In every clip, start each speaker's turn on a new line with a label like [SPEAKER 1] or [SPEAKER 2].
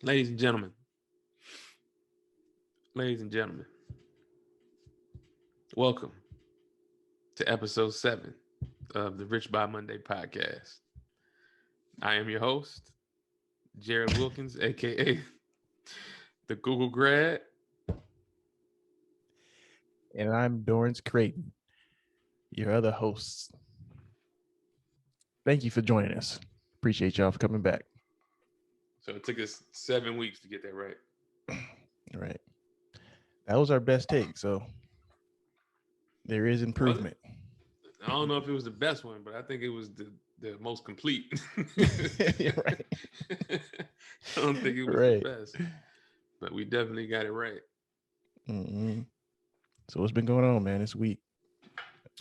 [SPEAKER 1] Ladies and gentlemen, ladies and gentlemen, welcome to episode 7 of the Rich by Monday podcast. I am your host, Jared Wilkins, aka the Google grad.
[SPEAKER 2] And I'm Dorrance Creighton, your other host. Thank you for joining us. Appreciate y'all for coming back.
[SPEAKER 1] So it took us 7 weeks to get that right.
[SPEAKER 2] All right. That was our best take, so there is improvement.
[SPEAKER 1] I don't know if it was the best one, but I think it was the most complete.
[SPEAKER 2] Yeah, right.
[SPEAKER 1] I don't think it was the best, but we definitely got it right.
[SPEAKER 2] Mm-hmm. So what's been going on, man, this week?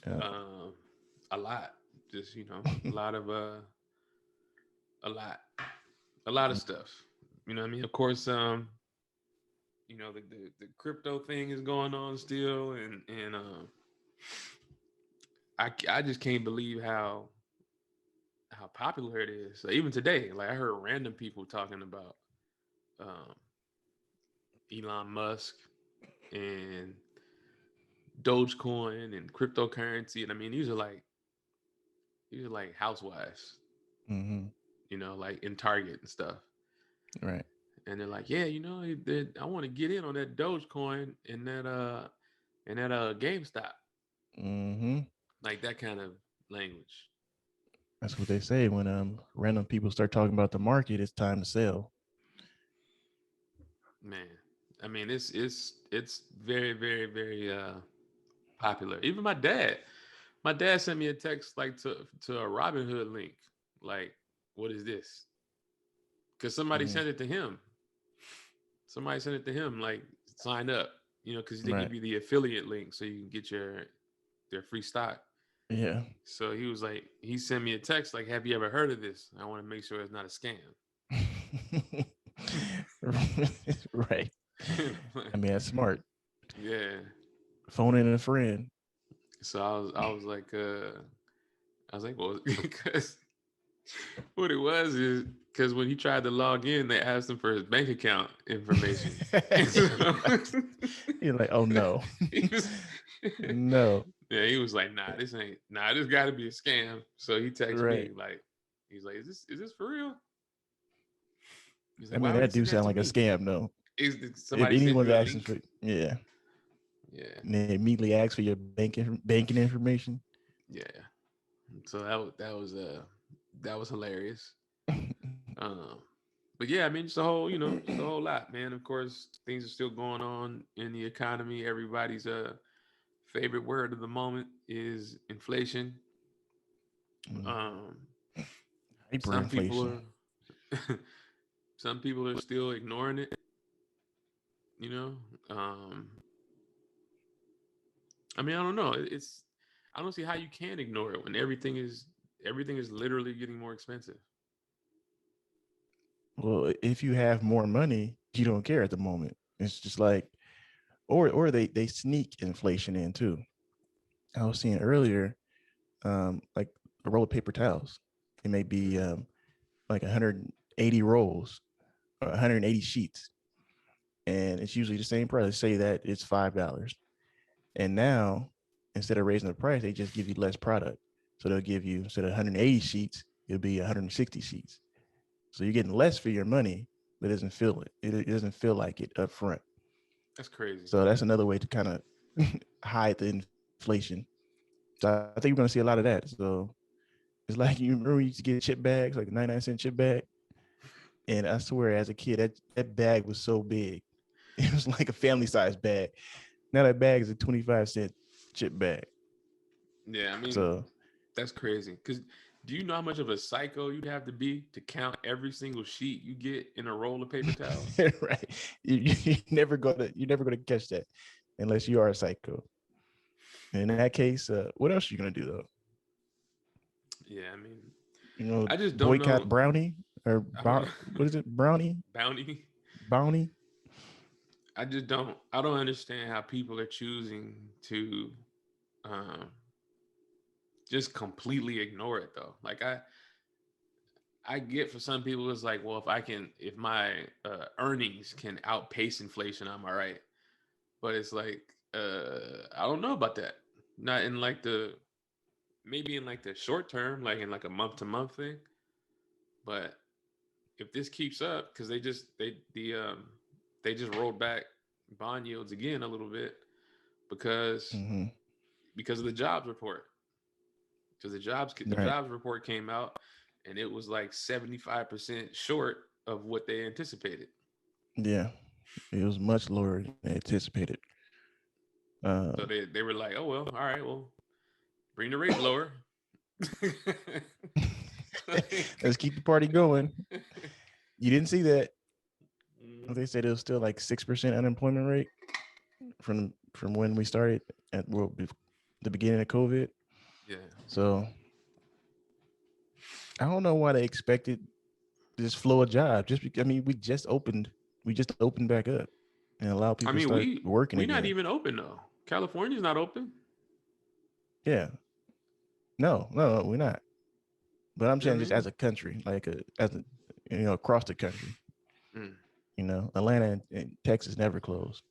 [SPEAKER 1] A lot. Just, a lot of a lot of stuff. You know what I mean? Of course, the crypto thing is going on still, and I just can't believe how popular it is. So even today, like I heard random people talking about Elon Musk and Dogecoin and cryptocurrency, and I mean these are like housewives, like in Target and stuff,
[SPEAKER 2] right?
[SPEAKER 1] And they're like, yeah, I want to get in on that Dogecoin and that GameStop, like that kind of language.
[SPEAKER 2] That's what they say when random people start talking about the market. It's time to sell.
[SPEAKER 1] Man, I mean it's very very very popular. Even my dad sent me a text like to a Robinhood link. Like, what is this? Because somebody sent it to him. Somebody sent it to him, like, sign up, because they give you the affiliate link so you can get their free stock.
[SPEAKER 2] Yeah.
[SPEAKER 1] So he was like, he sent me a text like, have you ever heard of this? I want to make sure it's not a scam.
[SPEAKER 2] Right. I mean, that's smart.
[SPEAKER 1] Yeah.
[SPEAKER 2] Phone in a friend.
[SPEAKER 1] So I was like, well, because what it was is because when he tried to log in, they asked him for his bank account information.
[SPEAKER 2] You're like, oh no. No.
[SPEAKER 1] Yeah, he was like, this got to be a scam. So he texted me like, he's like, is this for real?
[SPEAKER 2] Like, I mean, that do sound like a scam, though.
[SPEAKER 1] If
[SPEAKER 2] anyone's asking for, yeah.
[SPEAKER 1] And
[SPEAKER 2] they immediately ask for your banking information.
[SPEAKER 1] Yeah. So that was hilarious. But yeah, I mean, just a whole lot, man. Of course, things are still going on in the economy. Everybody's favorite word of the moment is inflation.
[SPEAKER 2] Hyperinflation.
[SPEAKER 1] Some people are still ignoring it. I mean, I don't know. I don't see how you can ignore it when everything is literally getting more expensive.
[SPEAKER 2] Well, if you have more money, you don't care at the moment. It's just like, or they sneak inflation in too. I was seeing earlier, like a roll of paper towels. It may be like 180 rolls or 180 sheets, and it's usually the same price. Let's say that it's $5, and now instead of raising the price, they just give you less product. So they'll give you, instead of 180 sheets, it'll be 160 sheets. So you're getting less for your money, but it doesn't feel it. It doesn't feel like it up front.
[SPEAKER 1] That's crazy.
[SPEAKER 2] So that's another way to kind of hide the inflation. So I think we're going to see a lot of that. So it's like, you remember we used to get chip bags, like a 99-cent chip bag. And I swear, as a kid, that bag was so big. It was like a family size bag. Now that bag is a 25-cent chip bag.
[SPEAKER 1] Yeah, I mean, that's crazy. Because do you know how much of a psycho you'd have to be to count every single sheet you get in a roll of paper towels?
[SPEAKER 2] Right. You're never gonna catch that unless you are a psycho. In that case, what else are you gonna do though?
[SPEAKER 1] Yeah, I mean,
[SPEAKER 2] I just don't boycott
[SPEAKER 1] know.
[SPEAKER 2] brownie or what is it? Brownie?
[SPEAKER 1] Bounty. I don't understand how people are choosing to just completely ignore it though. Like I get for some people it's like, well, if my earnings can outpace inflation, I'm all right. But it's like, I don't know about that. Not in like the maybe in like the short term, like in like a month to month thing. But if this keeps up, because they just rolled back bond yields again a little bit because
[SPEAKER 2] Mm-hmm.
[SPEAKER 1] because of the jobs report. Because the
[SPEAKER 2] Right.
[SPEAKER 1] jobs report came out and it was like 75% short of what they anticipated.
[SPEAKER 2] Yeah. It was much lower than anticipated.
[SPEAKER 1] So
[SPEAKER 2] Um,
[SPEAKER 1] they were like, oh well, all right, well, bring the rate lower.
[SPEAKER 2] let's keep the party going. You didn't see that.
[SPEAKER 1] Mhm.
[SPEAKER 2] They said it was still like 6% unemployment rate from when we started at the beginning of COVID.
[SPEAKER 1] Yeah.
[SPEAKER 2] So I don't know why they expected this flow of jobs. Just because, I mean, we just opened back up and allow people
[SPEAKER 1] I
[SPEAKER 2] to
[SPEAKER 1] mean,
[SPEAKER 2] start
[SPEAKER 1] we
[SPEAKER 2] working
[SPEAKER 1] we not
[SPEAKER 2] again.
[SPEAKER 1] even open though. California's not open.
[SPEAKER 2] Yeah, no, we're not. But I'm
[SPEAKER 1] You know
[SPEAKER 2] saying
[SPEAKER 1] what I
[SPEAKER 2] just
[SPEAKER 1] mean?
[SPEAKER 2] as a country, as a across the country.
[SPEAKER 1] Mm.
[SPEAKER 2] Atlanta and Texas never closed,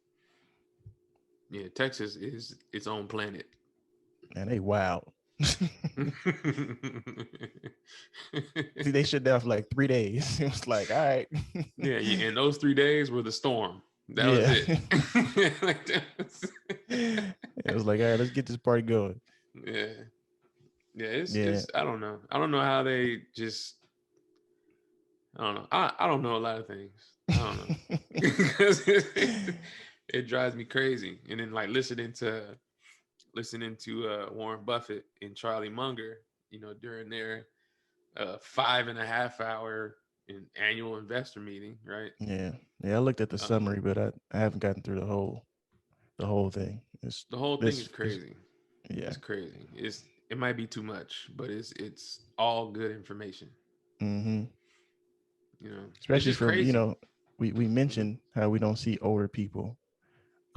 [SPEAKER 1] Yeah, Texas is its own planet.
[SPEAKER 2] and they wild. See, they shut down for like 3 days. It was like, all right,
[SPEAKER 1] Yeah, and those 3 days were the storm. That was
[SPEAKER 2] yeah.
[SPEAKER 1] it. Like,
[SPEAKER 2] It was like, all right, let's get this party going.
[SPEAKER 1] yeah, yeah.
[SPEAKER 2] Yeah,
[SPEAKER 1] It's I don't know. I don't know how they just. I don't know. I don't know a lot of things. I don't know because it drives me crazy. And then like listening to Warren Buffett and Charlie Munger, during their 5.5 hour annual investor meeting, right?
[SPEAKER 2] yeah, yeah. I looked at the
[SPEAKER 1] Um,
[SPEAKER 2] summary, but I haven't gotten through the whole thing. It's
[SPEAKER 1] the whole thing is
[SPEAKER 2] this is
[SPEAKER 1] crazy.
[SPEAKER 2] yeah.
[SPEAKER 1] It's crazy. It might be too much, but it's all good information.
[SPEAKER 2] Mm-hmm.
[SPEAKER 1] It's
[SPEAKER 2] Especially
[SPEAKER 1] just
[SPEAKER 2] from
[SPEAKER 1] crazy.
[SPEAKER 2] we
[SPEAKER 1] Hmm.
[SPEAKER 2] mentioned how we don't see older people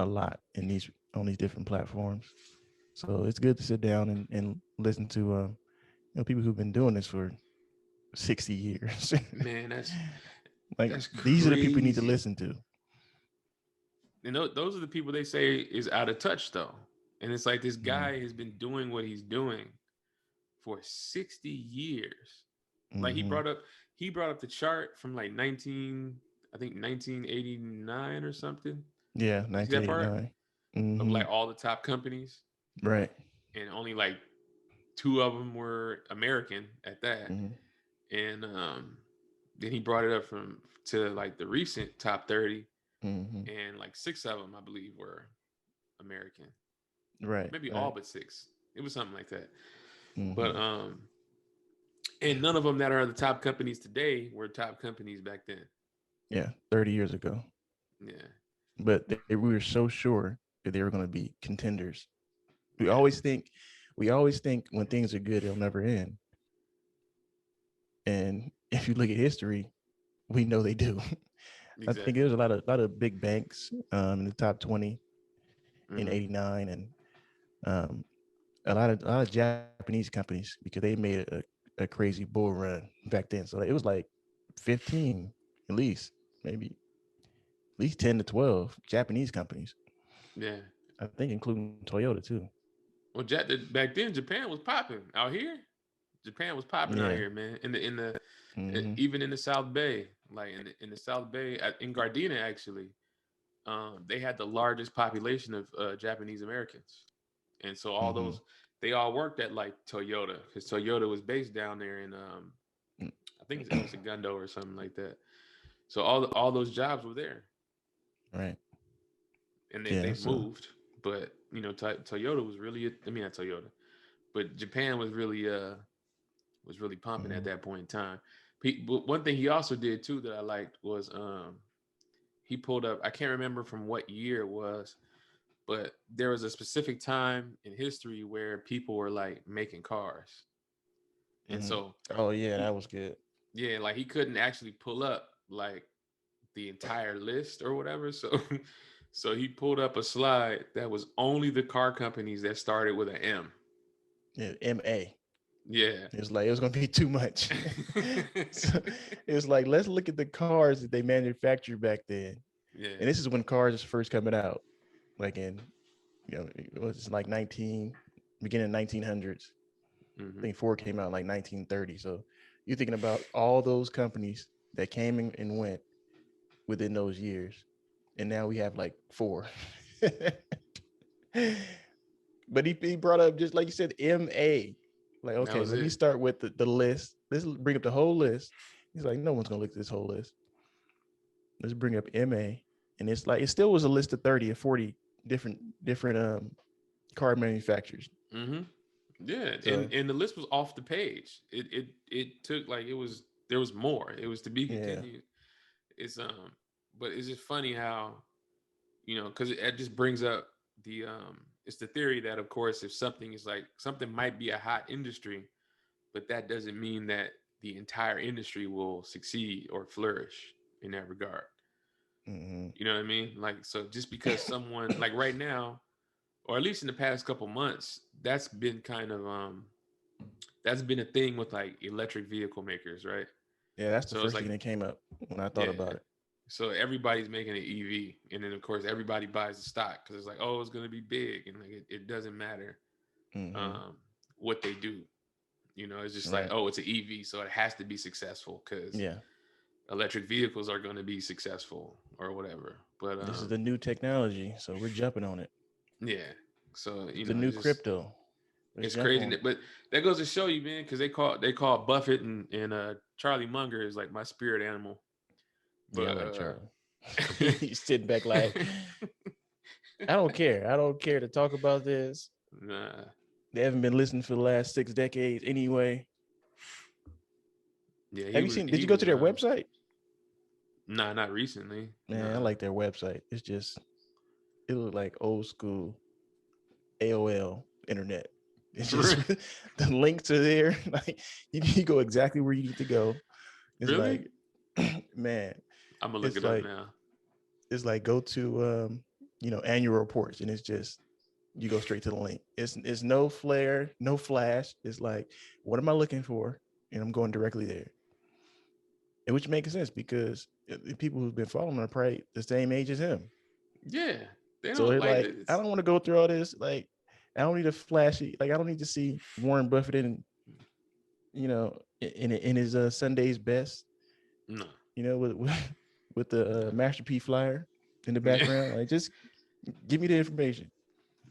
[SPEAKER 2] a lot on these different platforms. So it's good to sit down and listen to people who've been doing this for 60 years.
[SPEAKER 1] Man,
[SPEAKER 2] Like
[SPEAKER 1] that's
[SPEAKER 2] these are the people you need to
[SPEAKER 1] crazy.
[SPEAKER 2] listen to.
[SPEAKER 1] Those are the people they say is out of touch though, and it's like this
[SPEAKER 2] Mm-hmm.
[SPEAKER 1] guy has been doing what he's doing for 60 years. Like
[SPEAKER 2] Mm-hmm.
[SPEAKER 1] he brought up the chart from like 1989 or something.
[SPEAKER 2] Yeah,
[SPEAKER 1] You see that part
[SPEAKER 2] 1989.
[SPEAKER 1] of
[SPEAKER 2] Mm-hmm.
[SPEAKER 1] like all the top companies,
[SPEAKER 2] Right.
[SPEAKER 1] and only like two of them were American at that.
[SPEAKER 2] Mm-hmm.
[SPEAKER 1] And then he brought it up from to like the recent top 30,
[SPEAKER 2] Mm-hmm.
[SPEAKER 1] and like six of them I believe were American,
[SPEAKER 2] Right.
[SPEAKER 1] maybe all
[SPEAKER 2] Right.
[SPEAKER 1] but six. It was something like that.
[SPEAKER 2] Mm-hmm.
[SPEAKER 1] But and none of them that are the top companies today were top companies back then.
[SPEAKER 2] Yeah, 30 years ago.
[SPEAKER 1] Yeah,
[SPEAKER 2] But we were so sure that they were going to be contenders. We
[SPEAKER 1] yeah,
[SPEAKER 2] always think, we always think when things are good, they'll never end. And if you look at history, we know they do. I think
[SPEAKER 1] exactly.
[SPEAKER 2] there's a lot of big banks in the top 20 in
[SPEAKER 1] Hmm.
[SPEAKER 2] '89, and um, a lot of Japanese companies because they made a crazy bull run back then. So it was like 15 at least, maybe at least 10 to 12 Japanese companies.
[SPEAKER 1] Yeah.
[SPEAKER 2] I think including Toyota too.
[SPEAKER 1] Well, back then Japan was popping out here. Japan was popping out
[SPEAKER 2] Yeah.
[SPEAKER 1] here, man. In the
[SPEAKER 2] Mm-hmm.
[SPEAKER 1] even in the South Bay, like in the South Bay, in Gardena actually, they had the largest population of Japanese Americans, and so all
[SPEAKER 2] Mm-hmm.
[SPEAKER 1] those they all worked at like Toyota because Toyota was based down there in I think it's El Segundo or something like that. So all those jobs were there,
[SPEAKER 2] Right.
[SPEAKER 1] and
[SPEAKER 2] Yeah.
[SPEAKER 1] they've
[SPEAKER 2] So.
[SPEAKER 1] moved. But Toyota was really, I mean, not Toyota, but Japan was really pumping at
[SPEAKER 2] Mm-hmm.
[SPEAKER 1] that point in time. But one thing he also did too that I liked was he pulled up. I can't remember from what year it was, but there was a specific time in history where people were like making cars, and
[SPEAKER 2] Mm-hmm.
[SPEAKER 1] so
[SPEAKER 2] Oh yeah,
[SPEAKER 1] he
[SPEAKER 2] that was good.
[SPEAKER 1] yeah, like he couldn't actually pull up like the entire list or whatever. So so he pulled up a slide that was only the car companies that started with an M.
[SPEAKER 2] Yeah, MA.
[SPEAKER 1] Yeah.
[SPEAKER 2] It's like it was gonna be too much. So it was like, let's look at the cars that they manufactured back then. And
[SPEAKER 1] Yeah.
[SPEAKER 2] this is when cars was first coming out, like in it was like beginning 1900s. I
[SPEAKER 1] Hmm.
[SPEAKER 2] think Ford came out in like 1930. So you're thinking about all those companies that came in and went within those years, and now we have like four. But he brought up, just like you said, MA. Like,
[SPEAKER 1] That
[SPEAKER 2] okay,
[SPEAKER 1] was
[SPEAKER 2] let me
[SPEAKER 1] it.
[SPEAKER 2] start with the list. Let's bring up the whole list. He's like, no one's gonna look at this whole list. Let's bring up MA. And it's like it still was a list of 30 or 40 different car manufacturers.
[SPEAKER 1] Hmm. Yeah,
[SPEAKER 2] So
[SPEAKER 1] and the list was off the page. It took like it was there was more. It was to be
[SPEAKER 2] yeah.
[SPEAKER 1] continued. It's but it's just funny how because it just brings up the it's the theory that of course if something is like something might be a hot industry, but that doesn't mean that the entire industry will succeed or flourish in that regard.
[SPEAKER 2] Mm-hmm.
[SPEAKER 1] You know what I mean? Like so just because someone like right now, or at least in the past couple months, that's been a thing with like electric vehicle makers, right?
[SPEAKER 2] Yeah, that's the
[SPEAKER 1] So it's
[SPEAKER 2] first
[SPEAKER 1] like
[SPEAKER 2] thing that came up when I thought
[SPEAKER 1] yeah.
[SPEAKER 2] about it.
[SPEAKER 1] So everybody's making an EV, and then of course everybody buys the stock because it's like, oh, it's gonna be big, and like it doesn't matter
[SPEAKER 2] Mm-hmm.
[SPEAKER 1] um, what they do. It's just like,
[SPEAKER 2] Right.
[SPEAKER 1] oh, it's an EV, so it has to be successful because
[SPEAKER 2] Yeah.
[SPEAKER 1] electric vehicles are going to be successful or whatever. But
[SPEAKER 2] This is the new technology, so we're jumping on it.
[SPEAKER 1] yeah, so
[SPEAKER 2] It's the new
[SPEAKER 1] it's
[SPEAKER 2] crypto. Let's
[SPEAKER 1] it's
[SPEAKER 2] jump
[SPEAKER 1] crazy.
[SPEAKER 2] on it.
[SPEAKER 1] But that goes to show you, man, because they call Buffett and Charlie Munger is like my spirit animal.
[SPEAKER 2] Yeah, I
[SPEAKER 1] But
[SPEAKER 2] like Charlie. He's sitting back like, I don't care. I don't care to talk about this.
[SPEAKER 1] nah,
[SPEAKER 2] They haven't been listening for the last 6 decades anyway.
[SPEAKER 1] yeah,
[SPEAKER 2] Have you seen? Did
[SPEAKER 1] he
[SPEAKER 2] you go
[SPEAKER 1] was
[SPEAKER 2] to their website?
[SPEAKER 1] nah, not recently,
[SPEAKER 2] Man, I
[SPEAKER 1] nah.
[SPEAKER 2] like their website. It's just it looked like old school AOL internet. It's just the links are there. Like you go exactly where you need to go. It's
[SPEAKER 1] Really?
[SPEAKER 2] like, man,
[SPEAKER 1] I'm gonna look
[SPEAKER 2] it's
[SPEAKER 1] it up
[SPEAKER 2] like
[SPEAKER 1] now.
[SPEAKER 2] go to annual reports, and it's just you go straight to the link. It's no flare, no flash. It's like, what am I looking for? And I'm going directly there. And which makes sense because the people who've been following are probably the same age as him.
[SPEAKER 1] Yeah, they
[SPEAKER 2] So
[SPEAKER 1] don't
[SPEAKER 2] they're
[SPEAKER 1] like
[SPEAKER 2] like, I
[SPEAKER 1] it's
[SPEAKER 2] don't want to go through all this. Like, I don't need a flashy. Like, I don't need to see Warren Buffett in his Sunday's best.
[SPEAKER 1] no.
[SPEAKER 2] With the Master P flyer in the
[SPEAKER 1] Yeah,
[SPEAKER 2] background. Like, just give me the information.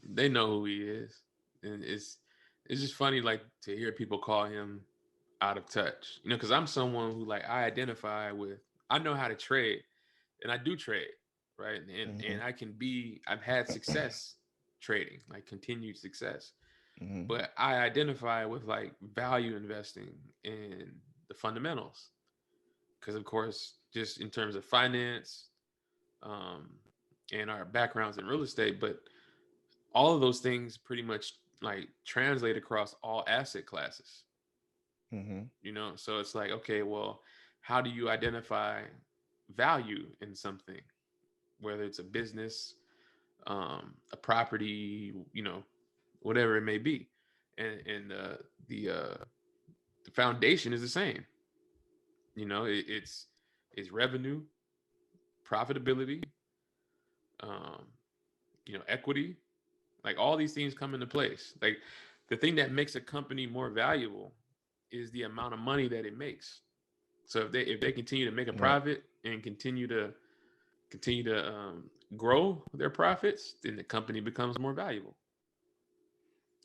[SPEAKER 1] they know who he is, and it's just funny like to hear people call him out of touch. Because I'm someone who like I identify with. I know how to trade, and I do trade, right? And
[SPEAKER 2] Mm-hmm.
[SPEAKER 1] I've had success trading, like continued success.
[SPEAKER 2] Mm-hmm.
[SPEAKER 1] But I identify with like value investing and the fundamentals, because of course, just in terms of finance, um, and our backgrounds in real estate, but all of those things pretty much like translate across all asset classes.
[SPEAKER 2] Mm-hmm.
[SPEAKER 1] So it's like, okay, well, how do you identify value in something, whether it's a business, a property, whatever it may be, and the uh, the foundation is the same. It's revenue, profitability, um, equity. Like all these things come into place. Like the thing that makes a company more valuable is the amount of money that it makes. So if they continue to make a
[SPEAKER 2] Right.
[SPEAKER 1] profit and continue to grow their profits, then the company becomes more valuable.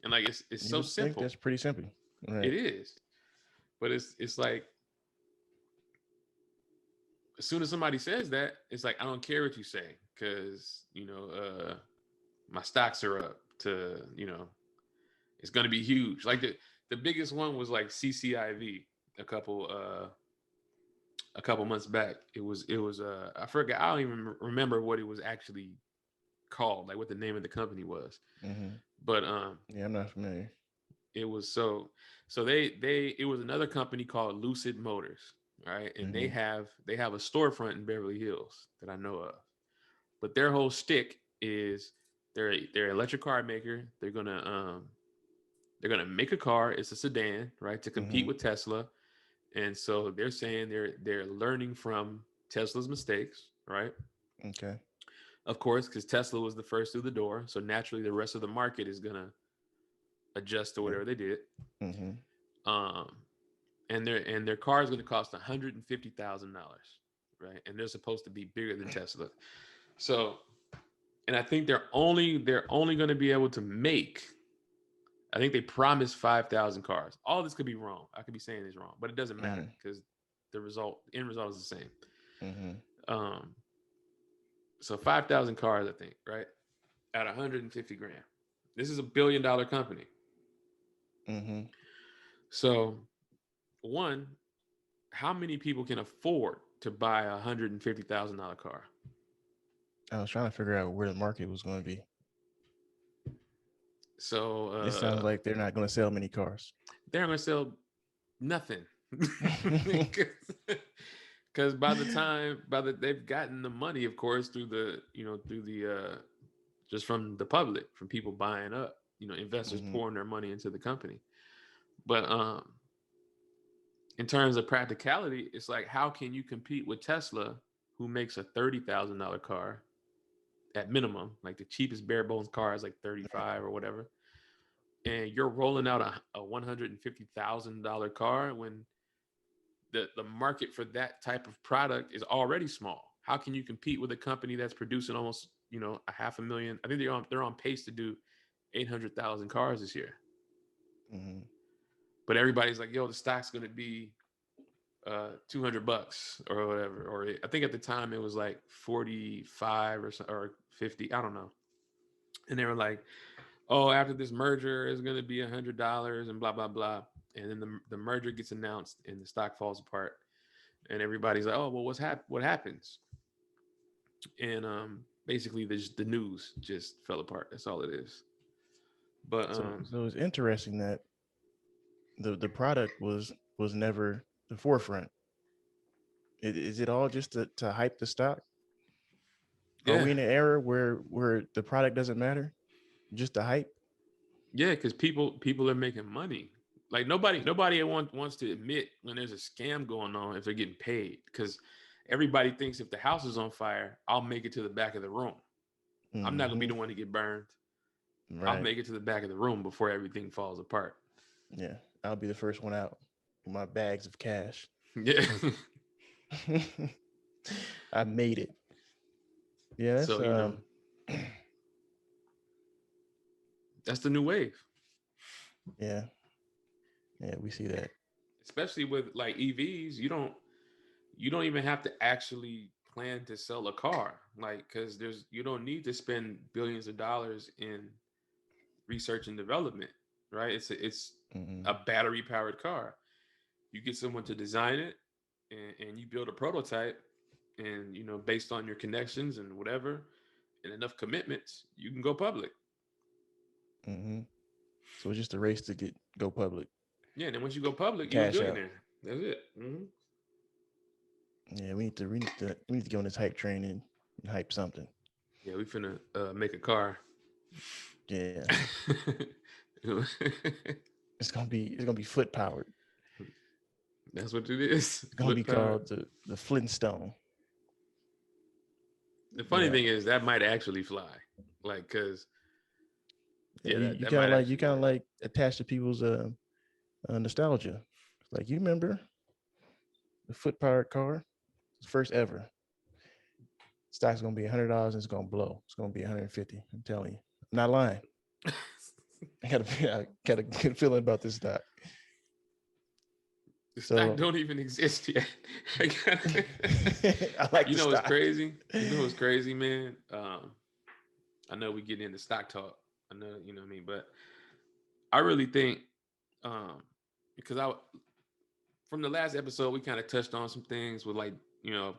[SPEAKER 1] And like it's
[SPEAKER 2] You
[SPEAKER 1] so
[SPEAKER 2] would think
[SPEAKER 1] simple.
[SPEAKER 2] that's pretty simple.
[SPEAKER 1] It
[SPEAKER 2] Right.
[SPEAKER 1] is, but it's like as soon as somebody says that, it's like I don't care what you say because my stocks are up to it's gonna be huge. Like the biggest one was like CCIV a couple uh a couple months back. It was I forgot, I don't even remember what it was actually called, like what the name of the company was.
[SPEAKER 2] Mm-hmm.
[SPEAKER 1] But
[SPEAKER 2] Yeah, I'm not familiar.
[SPEAKER 1] it was so they it was another company called Lucid Motors, right? And they
[SPEAKER 2] Mm-hmm.
[SPEAKER 1] have they have a storefront in Beverly Hills that I know of. But their whole stick is they're electric car maker. They're gonna They're gonna make a car. It's a sedan, right, to compete
[SPEAKER 2] Mm-hmm.
[SPEAKER 1] with Tesla. And so they're saying they're learning from Tesla's mistakes, right?
[SPEAKER 2] Okay.
[SPEAKER 1] Of course, because Tesla was the first through the door, so naturally the rest of the market is gonna adjust to
[SPEAKER 2] Yeah.
[SPEAKER 1] whatever they did.
[SPEAKER 2] Mm-hmm.
[SPEAKER 1] Um, and their car is going to cost $150,000, right? And they're supposed to be bigger than Tesla. So, and I think they're only going to be able to make. I think they promised 5,000 cars. All this could be wrong. I could be saying this wrong, but it doesn't matter
[SPEAKER 2] Mm-hmm.
[SPEAKER 1] because the end result is the same.
[SPEAKER 2] Mm-hmm.
[SPEAKER 1] Um, so 5,000 cars, I think, right? At 150 grand. This is $1 billion company.
[SPEAKER 2] Mm-hmm.
[SPEAKER 1] So, one, how many people can afford to buy $150,000 car?
[SPEAKER 2] I was trying to figure out where the market was going to be.
[SPEAKER 1] So
[SPEAKER 2] It sounds like they're not going to sell many cars.
[SPEAKER 1] they're going to sell nothing because they've gotten the money, of course, through the just from the public, from people buying up, investors
[SPEAKER 2] Mm-hmm.
[SPEAKER 1] pouring their money into the company. But in terms of practicality, it's like, how can you compete with Tesla, who makes a $30,000 car at minimum? Like the cheapest bare bones car is like 35 or whatever, and you're rolling out a $150,000 car when the market for that type of product is already small. How can you compete with a company that's producing almost a half a million? I think they're on pace to do 800,000 cars this year.
[SPEAKER 2] Mm-hmm.
[SPEAKER 1] But everybody's like, yo, the stock's going to be $200 or whatever. Or I think at the time it was like 45 or 50. I don't know. And they were like, oh, after this merger is going to be $100 and blah blah blah. And then the merger gets announced and the stock falls apart, and everybody's like, oh, well, what happens? And basically the news just fell apart. That's all it is. But
[SPEAKER 2] So it's interesting that the product was never the forefront. Is it all just to hype the stock? Are
[SPEAKER 1] yeah,
[SPEAKER 2] we in an era where the product doesn't matter, just the hype?
[SPEAKER 1] yeah, because people are making money. Like nobody wants to admit when there's a scam going on if they're getting paid, because everybody thinks if the house is on fire, I'll make it to the back of the room. I'm not gonna be
[SPEAKER 2] Mm-hmm.
[SPEAKER 1] the one to get burned. I'll
[SPEAKER 2] Right.
[SPEAKER 1] make it to the back of the room before everything falls apart.
[SPEAKER 2] Yeah. I'll be the first one out with my bags of cash.
[SPEAKER 1] Yeah.
[SPEAKER 2] I made it. Yeah, that's
[SPEAKER 1] So that's the new wave,
[SPEAKER 2] yeah. Yeah, we see that.
[SPEAKER 1] especially with like EVs. You don't even have to actually plan to sell a car, like, because you don't need to spend billions of dollars in research and development, right? It's
[SPEAKER 2] Mm-hmm.
[SPEAKER 1] a battery powered car. You get someone to design it, and you build a prototype, and based on your connections and whatever and enough commitments, you can go public.
[SPEAKER 2] Mm-hmm. So it's just a race to go public,
[SPEAKER 1] Yeah, and then once you go public, you're a
[SPEAKER 2] cash out.
[SPEAKER 1] billionaire. That's it.
[SPEAKER 2] Yeah, we need to get on this hype train and hype something.
[SPEAKER 1] Yeah, we finna make a car.
[SPEAKER 2] Yeah, it's gonna be foot powered.
[SPEAKER 1] That's what it is.
[SPEAKER 2] It's gonna be
[SPEAKER 1] Foot power.
[SPEAKER 2] called the Flintstone.
[SPEAKER 1] The funny
[SPEAKER 2] Yeah,
[SPEAKER 1] thing is that might actually fly. Like, cause
[SPEAKER 2] yeah.
[SPEAKER 1] yeah,
[SPEAKER 2] You,
[SPEAKER 1] that,
[SPEAKER 2] you
[SPEAKER 1] that
[SPEAKER 2] kind of
[SPEAKER 1] might
[SPEAKER 2] like you
[SPEAKER 1] actually
[SPEAKER 2] kind of
[SPEAKER 1] work.
[SPEAKER 2] like attach to people's nostalgia. Like you remember the foot powered car, first ever. Stock's gonna be $100 and it's gonna blow. It's gonna be 150. I'm telling you, I'm not lying. I got a good feeling about this stock.
[SPEAKER 1] The stock
[SPEAKER 2] So
[SPEAKER 1] don't even exist yet.
[SPEAKER 2] I like
[SPEAKER 1] You
[SPEAKER 2] the
[SPEAKER 1] know what's
[SPEAKER 2] stock.
[SPEAKER 1] crazy? You know what's crazy, man? I know we get into stock talk. I know, you know what I mean, but I really think um because I from the last episode we kind of touched on some things with, like,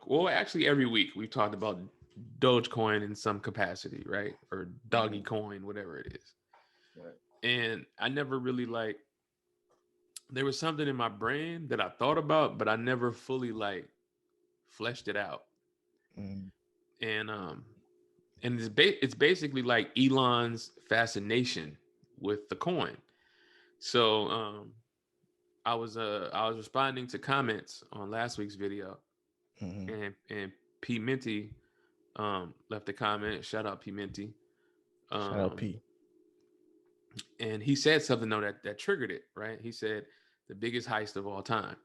[SPEAKER 1] well, actually every week we've talked about Dogecoin in some capacity, right? Or Doggy
[SPEAKER 2] Mhm.
[SPEAKER 1] Coin, whatever it is.
[SPEAKER 2] Right.
[SPEAKER 1] And I never really, like, there was something in my brain that I thought about, but I never fully, like, fleshed it out.
[SPEAKER 2] Mm,
[SPEAKER 1] And it's basically like Elon's fascination with the coin. So I was responding to comments on last week's video,
[SPEAKER 2] Mm-hmm.
[SPEAKER 1] and P Minty left a comment. Shout out P Minty.
[SPEAKER 2] Shout out
[SPEAKER 1] Um,
[SPEAKER 2] P.
[SPEAKER 1] and he said something though that triggered it. Right? He said the biggest heist of all time.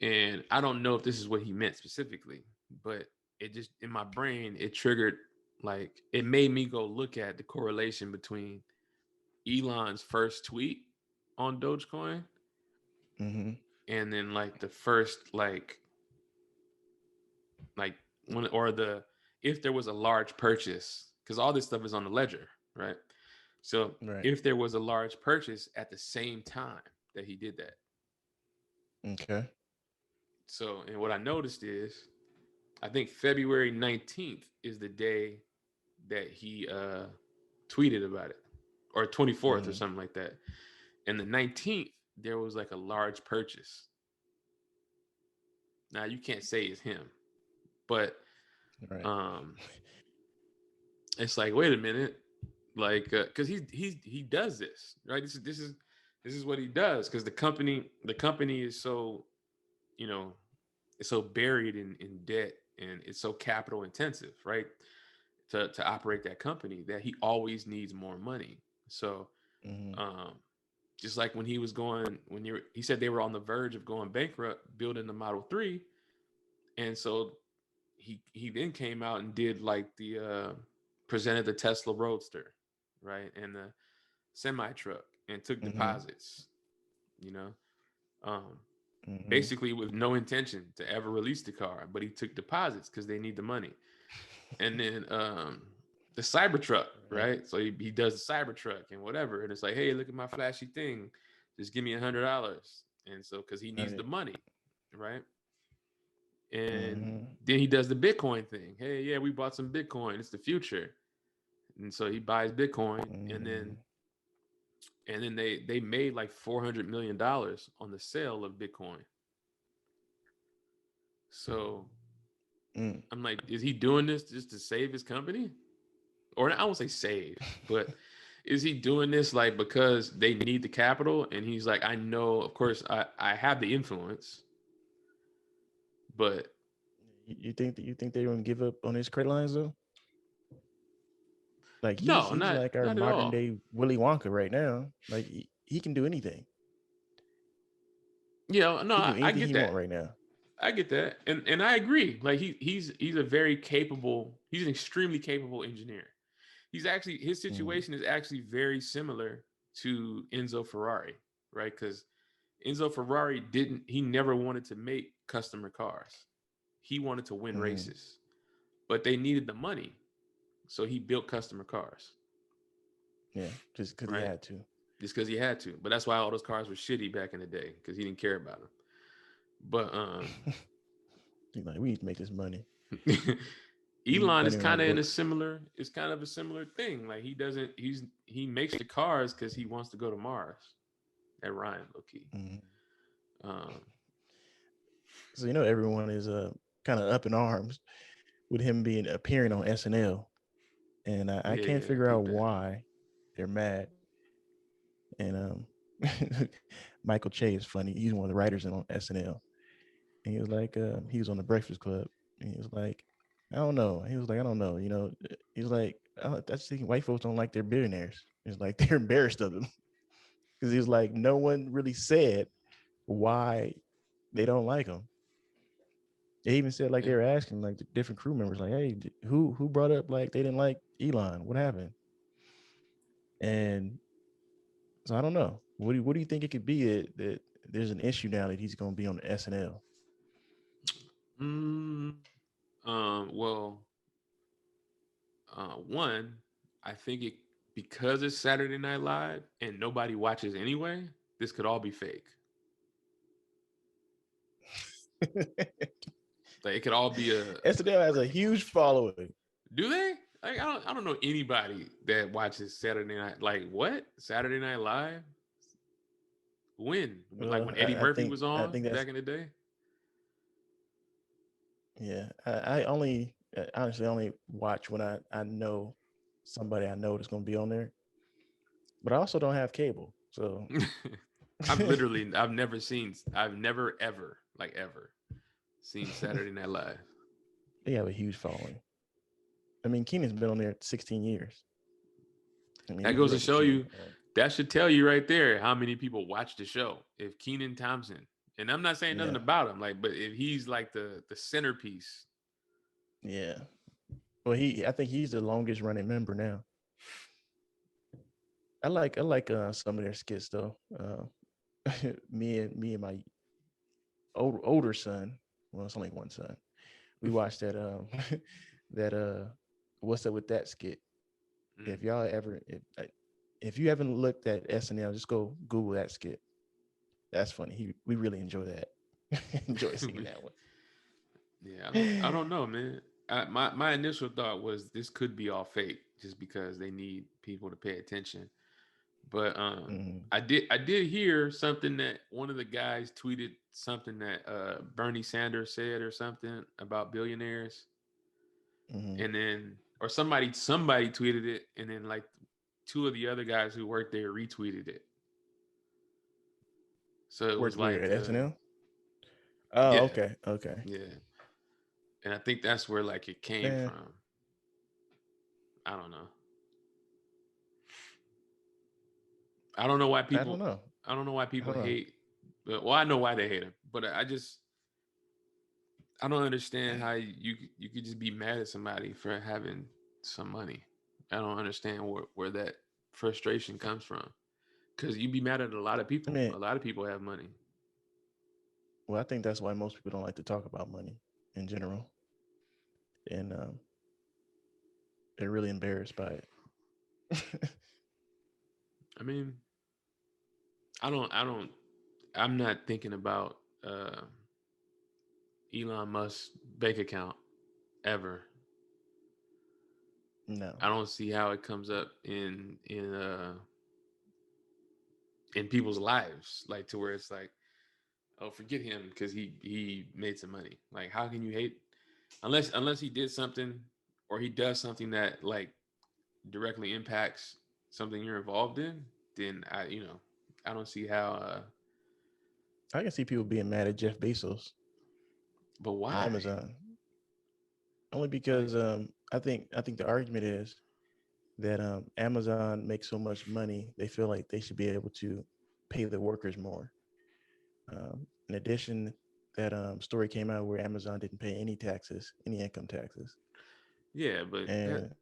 [SPEAKER 1] And I don't know if this is what he meant specifically, but it just in my brain it triggered, like it made me go look at the correlation between Elon's first tweet on Dogecoin
[SPEAKER 2] Mm-hmm.
[SPEAKER 1] and then like the first like when or the if there was a large purchase, because all this stuff is on the ledger, right? So
[SPEAKER 2] Right.
[SPEAKER 1] if there was a large purchase at the same time that he did that.
[SPEAKER 2] Okay.
[SPEAKER 1] So and what I noticed is I think February 19th is the day that he tweeted about it, or 24th or
[SPEAKER 2] Mm-hmm.
[SPEAKER 1] something like that. And the 19th, there was like a large purchase. Now you can't say it's him, but
[SPEAKER 2] Right.
[SPEAKER 1] um, it's like, wait a minute, like, because he does this, right? This is what he does because the company is so, you know, it's so buried in debt and it's so capital intensive, right? To operate that company that he always needs more money. So
[SPEAKER 2] Mm-hmm.
[SPEAKER 1] um, just like when he was going when you he said they were on the verge of going bankrupt building the Model 3, and so he then came out and did like the presented the Tesla Roadster, right, and the semi truck, and took
[SPEAKER 2] Mm-hmm.
[SPEAKER 1] deposits, you know, um,
[SPEAKER 2] Mm-hmm.
[SPEAKER 1] basically with no intention to ever release the car, but he took deposits because they need the money. And then the Cybertruck,
[SPEAKER 2] Right.
[SPEAKER 1] right? So he does the Cybertruck and whatever, and it's like, hey, look at my flashy thing, just give me $100, and so because he needs the
[SPEAKER 2] Right.
[SPEAKER 1] money, right? And
[SPEAKER 2] Mm-hmm.
[SPEAKER 1] then he does the Bitcoin thing. Hey, yeah, we bought some Bitcoin. It's the future, and so he buys Bitcoin, and
[SPEAKER 2] Mm-hmm.
[SPEAKER 1] then they made like $400 million on the sale of Bitcoin. So
[SPEAKER 2] Mm.
[SPEAKER 1] I'm like, is he doing this just to save his company? Or I won't say save, but is he doing this like because they need the capital? And he's like, I know, of course, I have the influence, but
[SPEAKER 2] You think they're gonna give up on his credit lines though? Like
[SPEAKER 1] no,
[SPEAKER 2] he's
[SPEAKER 1] not
[SPEAKER 2] like our
[SPEAKER 1] not at
[SPEAKER 2] modern
[SPEAKER 1] all.
[SPEAKER 2] day Willy Wonka right now. Like he can do anything.
[SPEAKER 1] Yeah, no,
[SPEAKER 2] He can do
[SPEAKER 1] I
[SPEAKER 2] anything
[SPEAKER 1] get
[SPEAKER 2] he want
[SPEAKER 1] that.
[SPEAKER 2] right now.
[SPEAKER 1] I get that, and I agree. Like he's a very capable. He's an extremely capable engineer. He's actually his
[SPEAKER 2] Mm-hmm.
[SPEAKER 1] situation is actually very similar to Enzo Ferrari, right? Because Enzo Ferrari didn't. He never wanted to make customer cars. He wanted to win
[SPEAKER 2] Mm-hmm.
[SPEAKER 1] races, but they needed the money, so he built customer cars,
[SPEAKER 2] Yeah, just because he
[SPEAKER 1] right?
[SPEAKER 2] had to.
[SPEAKER 1] Just because he had to. But that's why all those cars were shitty back in the day because he didn't care about them. But
[SPEAKER 2] He's like, we need to make this money. We need
[SPEAKER 1] Elon is
[SPEAKER 2] money in our
[SPEAKER 1] kind of in a
[SPEAKER 2] books.
[SPEAKER 1] similar. It's kind of a similar thing. Like he doesn't. He makes the cars because he wants to go to Mars. That rhyme, low key.
[SPEAKER 2] Mm-hmm.
[SPEAKER 1] Um,
[SPEAKER 2] So everyone is kind of up in arms with him being appearing on SNL, and I
[SPEAKER 1] yeah,
[SPEAKER 2] can't
[SPEAKER 1] yeah, I
[SPEAKER 2] figure out
[SPEAKER 1] peeped that.
[SPEAKER 2] why they're mad. And Michael Che is funny. He's one of the writers on SNL, and he was like, he was on the Breakfast Club, and he was like, I don't know. He was like, I don't know. He was like, I just think white folks don't like their billionaires. It's like they're embarrassed of them because he was like, no one really said why they don't like him. They even said like
[SPEAKER 1] Yeah.
[SPEAKER 2] they were asking like the different crew members, like, "Hey, who brought up like they didn't like Elon? What happened?" And so I don't know. What do you think it could be that there's an issue now that he's going to be on the SNL?
[SPEAKER 1] Mm, well, one, I think it because it's Saturday Night Live and nobody watches anyway. This could all be fake. Like it could all be a.
[SPEAKER 2] SNL has a huge following.
[SPEAKER 1] Do they? Like I don't know anybody that watches Saturday Night. Like what? Saturday Night Live? When? Like when Eddie Murphy was
[SPEAKER 2] I
[SPEAKER 1] on
[SPEAKER 2] think that's
[SPEAKER 1] back in the day?
[SPEAKER 2] yeah. I only honestly only watch when I know somebody I know that's going to be on there. But I also don't have cable. So
[SPEAKER 1] I've never ever, like ever, seen Saturday Night Live.
[SPEAKER 2] they have a huge following. I mean, Keenan's been on there 16 years. I mean,
[SPEAKER 1] That
[SPEAKER 2] he
[SPEAKER 1] goes
[SPEAKER 2] grew
[SPEAKER 1] to
[SPEAKER 2] up with
[SPEAKER 1] show
[SPEAKER 2] Keenan.
[SPEAKER 1] you, that should tell you right there how many people watch the show. If Keenan Thompson, and I'm not saying nothing
[SPEAKER 2] Yeah,
[SPEAKER 1] about him, like, but if he's like the centerpiece.
[SPEAKER 2] yeah. Well, I think he's the longest running member now. I like some of their skits though. Me and my older son. Well, it's only one son. We watched that that what's up with that skit.
[SPEAKER 1] Mm.
[SPEAKER 2] If y'all ever if you haven't looked at SNL, just go Google that skit. That's funny. We really enjoy that. Enjoy seeing that one.
[SPEAKER 1] Yeah, I don't know, man. My initial thought was this could be all fake, just because they need people to pay attention. But
[SPEAKER 2] Mm-hmm.
[SPEAKER 1] I did hear something that one of the guys tweeted something that Bernie Sanders said or something about billionaires,
[SPEAKER 2] Mm-hmm.
[SPEAKER 1] and then or somebody tweeted it, and then like two of the other guys who worked there retweeted it. So it was
[SPEAKER 2] Worked where
[SPEAKER 1] like,
[SPEAKER 2] at SNL? Oh,
[SPEAKER 1] yeah,
[SPEAKER 2] okay, okay.
[SPEAKER 1] yeah, and I think that's where like it came
[SPEAKER 2] Man,
[SPEAKER 1] from. I don't know. I don't know why
[SPEAKER 2] I don't
[SPEAKER 1] people.
[SPEAKER 2] know.
[SPEAKER 1] I don't know why
[SPEAKER 2] I
[SPEAKER 1] people
[SPEAKER 2] don't know.
[SPEAKER 1] hate. But well, I know why they hate him, but I don't understand how you could just be mad at somebody for having some money. I don't understand where that frustration comes from. Because you'd be mad at a lot of
[SPEAKER 2] I
[SPEAKER 1] people.
[SPEAKER 2] mean,
[SPEAKER 1] A lot of people have money.
[SPEAKER 2] well, I think that's why most people don't like to talk about money in general, and they're really embarrassed by it.
[SPEAKER 1] I mean, I don't. I'm not thinking about Elon Musk's bank account ever.
[SPEAKER 2] No,
[SPEAKER 1] I don't see how it comes up in people's lives, like to where it's like, oh, forget him because he made some money. Like, how can you hate unless he did something or he does something that like directly impacts something you're involved in? Then I don't see how.
[SPEAKER 2] I can see people being mad at Jeff Bezos
[SPEAKER 1] But
[SPEAKER 2] and
[SPEAKER 1] why?
[SPEAKER 2] Amazon only
[SPEAKER 1] Like,
[SPEAKER 2] because I think the argument is that Amazon makes so much money, they feel like they should be able to pay the workers more. In addition, that story came out where Amazon didn't pay any taxes, any income taxes,
[SPEAKER 1] yeah, but that
[SPEAKER 2] and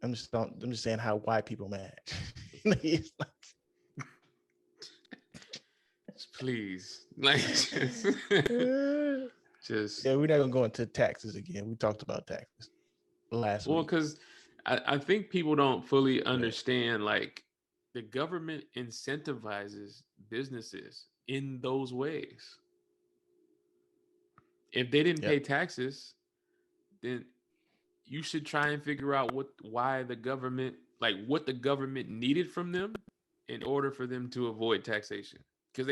[SPEAKER 2] I'm just saying how why people mad. It's like,
[SPEAKER 1] please, like, just
[SPEAKER 2] yeah, we're not gonna go into taxes again. We talked about taxes last
[SPEAKER 1] well,
[SPEAKER 2] week.
[SPEAKER 1] because I think people don't fully
[SPEAKER 2] But
[SPEAKER 1] understand like the government incentivizes businesses in those ways. If they didn't pay
[SPEAKER 2] yep,
[SPEAKER 1] taxes, then you should try and figure out what the government needed from them in order for them to avoid taxation. Because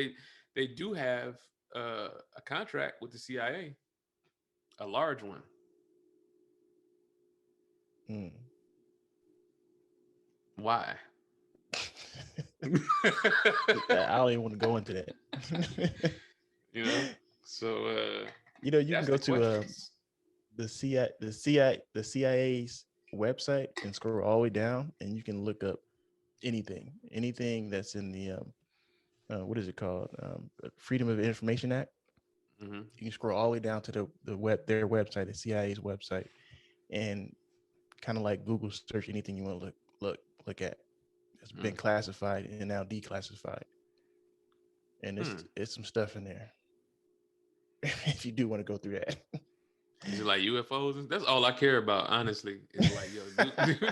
[SPEAKER 1] they do have a contract with the CIA, a large one.
[SPEAKER 2] mm.
[SPEAKER 1] Why?
[SPEAKER 2] I don't even want to go into that.
[SPEAKER 1] you know. So
[SPEAKER 2] You can
[SPEAKER 1] that's
[SPEAKER 2] go
[SPEAKER 1] the
[SPEAKER 2] to
[SPEAKER 1] questions.
[SPEAKER 2] the CIA's website and scroll all the way down, and you can look up anything that's in the what is it called? Freedom of Information Act.
[SPEAKER 1] Hmm.
[SPEAKER 2] You can scroll all the way down to their website, the CIA's website, and kind of like Google search anything you want to look at. It's been
[SPEAKER 1] Mm.
[SPEAKER 2] classified and now declassified, and it's
[SPEAKER 1] Hmm.
[SPEAKER 2] it's some stuff in there. If you do want to go through that.
[SPEAKER 1] Is it like UFOs? That's all I care about, honestly. Is like, yo,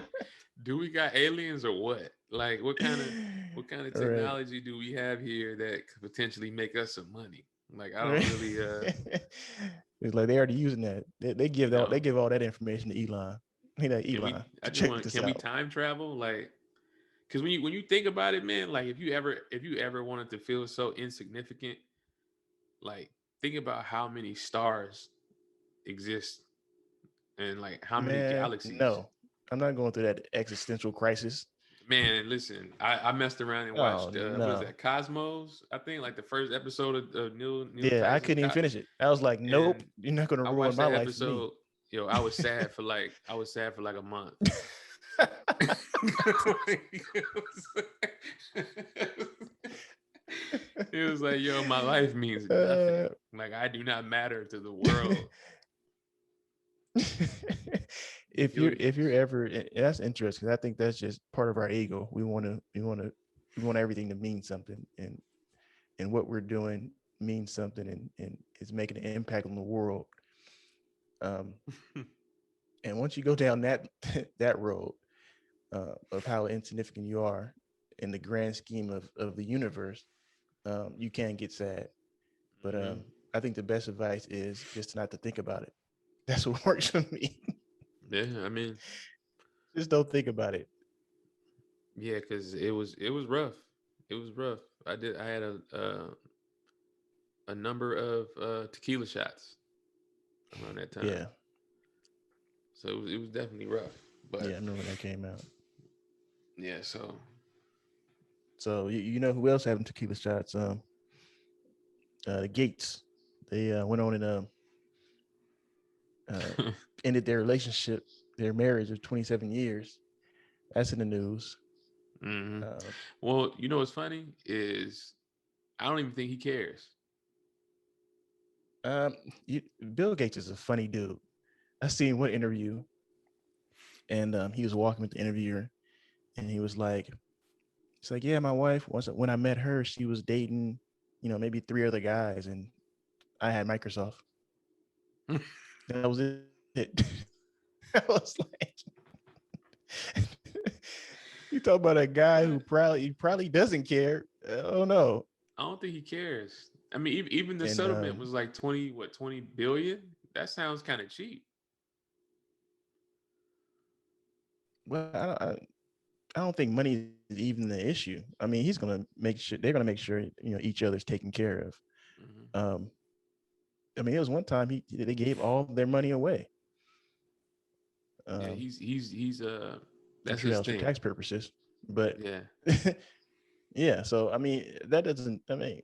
[SPEAKER 1] do we got aliens or what? Like, what kind of
[SPEAKER 2] All right.
[SPEAKER 1] technology do we have here that could potentially make us some money? Like, I don't
[SPEAKER 2] Right.
[SPEAKER 1] really
[SPEAKER 2] It's like they already using that. They give all
[SPEAKER 1] no.
[SPEAKER 2] they give all that information to Elon. Hey, like
[SPEAKER 1] Can we?
[SPEAKER 2] Elon,
[SPEAKER 1] I just
[SPEAKER 2] check
[SPEAKER 1] want.
[SPEAKER 2] this
[SPEAKER 1] Can we
[SPEAKER 2] out.
[SPEAKER 1] time travel? Like, because when you think about it, man, like if you ever wanted to feel so insignificant, like think about how many stars exist and like how many
[SPEAKER 2] Man,
[SPEAKER 1] galaxies.
[SPEAKER 2] no, I'm not going through that existential crisis.
[SPEAKER 1] Man, listen, I messed around and
[SPEAKER 2] Oh
[SPEAKER 1] watched what is
[SPEAKER 2] no.
[SPEAKER 1] that, Cosmos? I think like the first episode of Neil
[SPEAKER 2] Yeah, I
[SPEAKER 1] deGrasse
[SPEAKER 2] couldn't even finish it. I was like, nope,
[SPEAKER 1] and
[SPEAKER 2] you're not gonna
[SPEAKER 1] I
[SPEAKER 2] ruin
[SPEAKER 1] watched
[SPEAKER 2] my
[SPEAKER 1] that
[SPEAKER 2] life for me.
[SPEAKER 1] episode. Yo, I was sad for like a month. It was like, yo, my life means
[SPEAKER 2] uh,
[SPEAKER 1] nothing. Like I do not matter to the world. Yo,
[SPEAKER 2] if you're ever that's interesting. I think that's just part of our ego. We want everything to mean something, and what we're doing means something, and is making an impact on the world. Um, and once you go down that that road of how insignificant you are in the grand scheme of the universe, you can get sad. But
[SPEAKER 1] hmm
[SPEAKER 2] I think the best advice is just not to think about it. That's what works for me.
[SPEAKER 1] Yeah, I mean,
[SPEAKER 2] Just don't think about it.
[SPEAKER 1] yeah, because it was rough. It was rough. I had a number of tequila shots around that time,
[SPEAKER 2] Yeah,
[SPEAKER 1] so it was definitely rough.
[SPEAKER 2] yeah. I
[SPEAKER 1] But
[SPEAKER 2] remember when that came out.
[SPEAKER 1] yeah, so
[SPEAKER 2] So you know who else having tequila shots? The Gates. They went on and uh, ended their relationship, their marriage of 27 years. That's in the news.
[SPEAKER 1] hmm
[SPEAKER 2] Uh,
[SPEAKER 1] well, you know what's funny is I don't even think he cares.
[SPEAKER 2] um, you, Bill Gates is a funny dude. I seen one interview, and he was walking with the interviewer, and he was like, "It's like, yeah, my wife. Once when I met her, she was dating, maybe three other guys, and I had Microsoft. That was it." I was like, "You talk about a guy who
[SPEAKER 1] What?
[SPEAKER 2] probably doesn't care." Oh no.
[SPEAKER 1] I don't think he cares. I mean, even the
[SPEAKER 2] And
[SPEAKER 1] settlement was like 20 billion. That sounds kind of cheap.
[SPEAKER 2] well, I don't think money is even the issue. I mean, he's gonna make sure they're gonna make sure each other's taken care of.
[SPEAKER 1] hmm
[SPEAKER 2] Um, I mean, it was one time they gave all their money away.
[SPEAKER 1] Yeah,
[SPEAKER 2] Um,
[SPEAKER 1] he's
[SPEAKER 2] I'm
[SPEAKER 1] that's
[SPEAKER 2] sure that
[SPEAKER 1] his
[SPEAKER 2] was for
[SPEAKER 1] thing.
[SPEAKER 2] tax purposes, but
[SPEAKER 1] Yeah,
[SPEAKER 2] yeah. So I mean, that doesn't. I mean,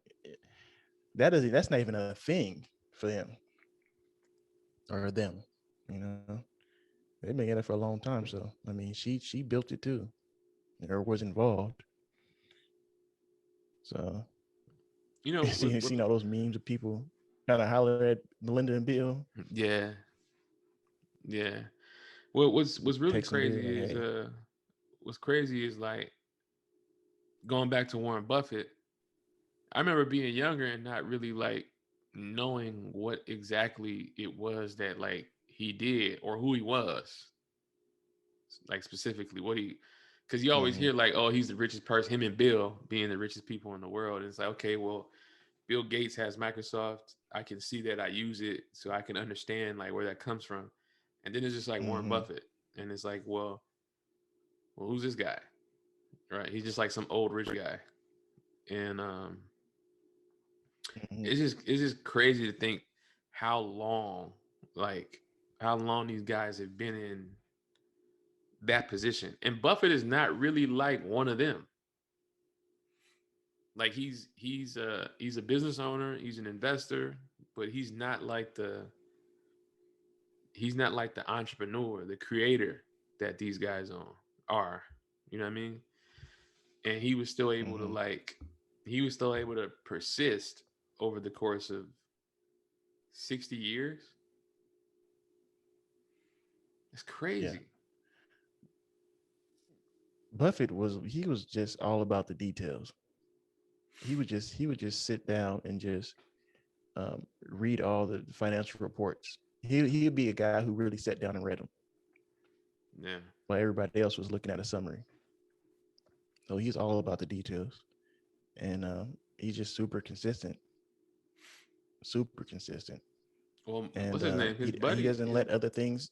[SPEAKER 2] that doesn't. That's not even a thing for them or them. You know, they've been together for a long time. So I mean, she built it too, or was involved. So
[SPEAKER 1] you know
[SPEAKER 2] seen all those memes of people kind of holler at Melinda and Bill,
[SPEAKER 1] yeah, yeah. Well, what's really
[SPEAKER 2] texting Bill like,
[SPEAKER 1] crazy is
[SPEAKER 2] "Hey,
[SPEAKER 1] what's crazy is like going back to Warren Buffett. I remember being younger and not really like knowing what exactly it was that like he did or who he was, like specifically what he, because you always
[SPEAKER 2] mm-hmm,
[SPEAKER 1] hear like, oh, he's the richest person, him and Bill being the richest people in the world. And it's like, okay, well, Bill Gates has Microsoft. I can see that, I use it, so I can understand like where that comes from. And then it's just like Warren
[SPEAKER 2] mm-hmm,
[SPEAKER 1] Buffett, and it's like, well, who's this guy? Right? He's just like some old rich guy, and
[SPEAKER 2] mm-hmm,
[SPEAKER 1] it's just crazy to think how long, like how long these guys have been in that position. And Buffett is not really like one of them. Like he's a business owner, he's an investor, but he's not like the entrepreneur, the creator that these guys are. You know what I mean? And
[SPEAKER 2] mm-hmm.
[SPEAKER 1] he was still able to persist over the course of 60 years. It's
[SPEAKER 2] Yeah.
[SPEAKER 1] crazy.
[SPEAKER 2] Buffett was just all about the details. He would just sit down and just read all the financial reports. He'd be a guy who really sat down and read them
[SPEAKER 1] Yeah.
[SPEAKER 2] while everybody else was looking at a summary. So he's all about the details, and he's just super consistent,
[SPEAKER 1] Well,
[SPEAKER 2] and
[SPEAKER 1] what's his name? His
[SPEAKER 2] he
[SPEAKER 1] buddy,
[SPEAKER 2] doesn't let other things.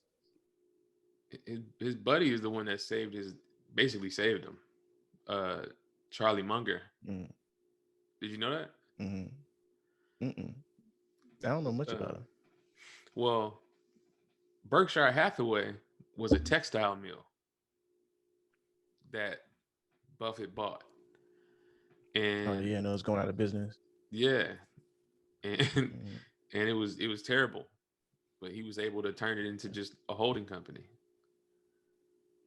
[SPEAKER 1] his buddy is the one that basically saved him. Uh, Charlie Munger.
[SPEAKER 2] Mm,
[SPEAKER 1] Did you know that?
[SPEAKER 2] mm, mm-mm. I don't know much about
[SPEAKER 1] Uh,
[SPEAKER 2] him.
[SPEAKER 1] well, Berkshire Hathaway was a textile mill that Buffett bought.
[SPEAKER 2] Oh yeah,
[SPEAKER 1] And
[SPEAKER 2] no, it's going out of business.
[SPEAKER 1] yeah, and
[SPEAKER 2] Mm,
[SPEAKER 1] and it was terrible, but he was able to turn it into just a holding company.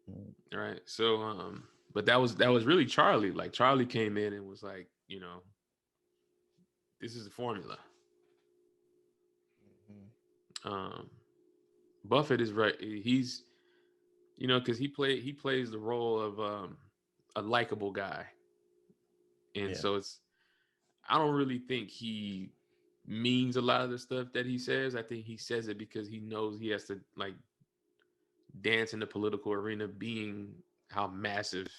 [SPEAKER 2] mm,
[SPEAKER 1] Right. So but that was really Charlie. Like Charlie came in and was like, this is the formula.
[SPEAKER 2] mhm.
[SPEAKER 1] Um Buffett is right. He's because he plays the role of a likable guy. And
[SPEAKER 2] Yeah.
[SPEAKER 1] so I don't really think he means a lot of the stuff that he says. I think he says it because he knows he has to like dance in the political arena being how massive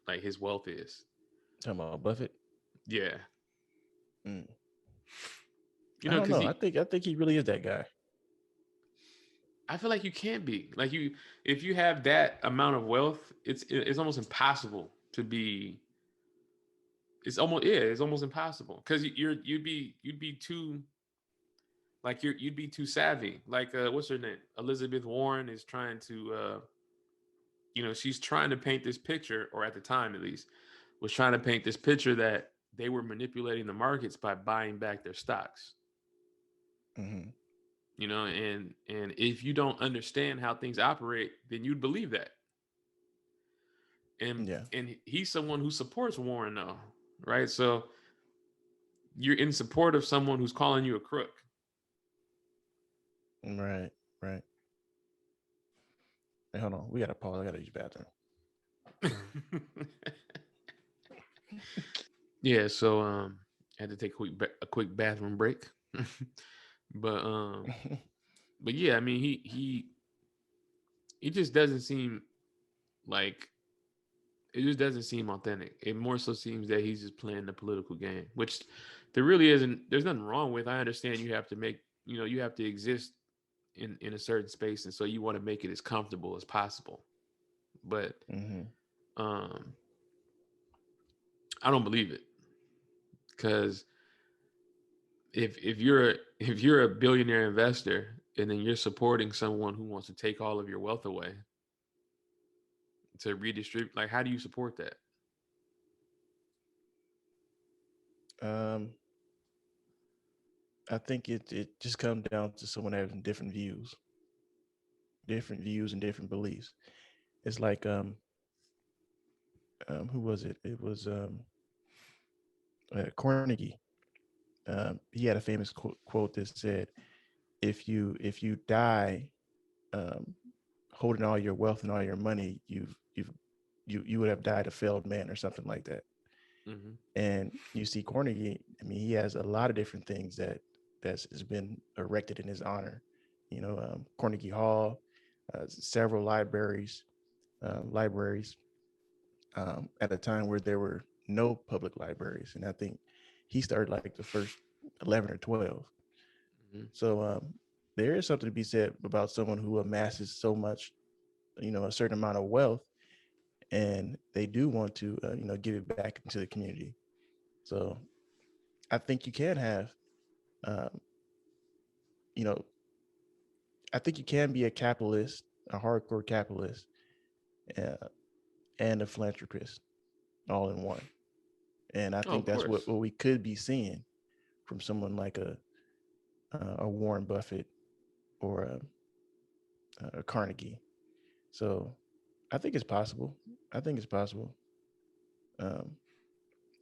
[SPEAKER 1] like his wealth is.
[SPEAKER 2] Talking about Buffett.
[SPEAKER 1] Yeah.
[SPEAKER 2] Mm. I don't
[SPEAKER 1] Because
[SPEAKER 2] know. I think he really is that guy.
[SPEAKER 1] I feel like you can't be like if you have that amount of wealth, it's almost impossible to be. It's almost impossible because you'd be too like you'd be too savvy. Like what's her name? Elizabeth Warren is trying to she's trying to paint this picture, or at the time at least, was trying to paint this picture that they were manipulating the markets by buying back their stocks.
[SPEAKER 2] Hmm.
[SPEAKER 1] And if you don't understand how things operate, then you'd believe that. and
[SPEAKER 2] Yeah.
[SPEAKER 1] and he's someone who supports Warren though, right? So you're in support of someone who's calling you a crook.
[SPEAKER 2] Right. Right. Hey, hold on. We got to pause. I got to use the bathroom.
[SPEAKER 1] Yeah, so I had to take a quick bathroom break. but but yeah, I mean he just doesn't seem like it just doesn't seem authentic. It more so seems that he's just playing the political game, which there really isn't. There's nothing wrong with. I understand you have to you have to exist in a certain space, and so you want to make it as comfortable as possible. But
[SPEAKER 2] Hmm.
[SPEAKER 1] um, I don't believe it because if you're a billionaire investor and then you're supporting someone who wants to take all of your wealth away to redistribute, like how do you support that?
[SPEAKER 2] Um, I think it just comes down to someone having different views and different beliefs. It's like who was it? It was Carnegie. He had a famous quote that said, "If you die um, holding all your wealth and all your money, you would have died a failed man," or something like that.
[SPEAKER 1] Mm-hmm.
[SPEAKER 2] And you see Carnegie. I mean, he has a lot of different things that has been erected in his honor. Carnegie Hall, several libraries at a time where there were no public libraries, and I think he started like the first 11 or 12.
[SPEAKER 1] Mm-hmm.
[SPEAKER 2] So there is something to be said about someone who amasses so much, a certain amount of wealth, and they do want to, give it back into the community. So I think you can have, um, you know, I think you can be a capitalist, a hardcore capitalist, uh, and a philanthropist all in one. And I
[SPEAKER 1] Oh,
[SPEAKER 2] think
[SPEAKER 1] of
[SPEAKER 2] that's what,
[SPEAKER 1] course.
[SPEAKER 2] what we could be seeing from someone like a Warren Buffett or a Carnegie. So I think it's possible. I think it's possible. Um,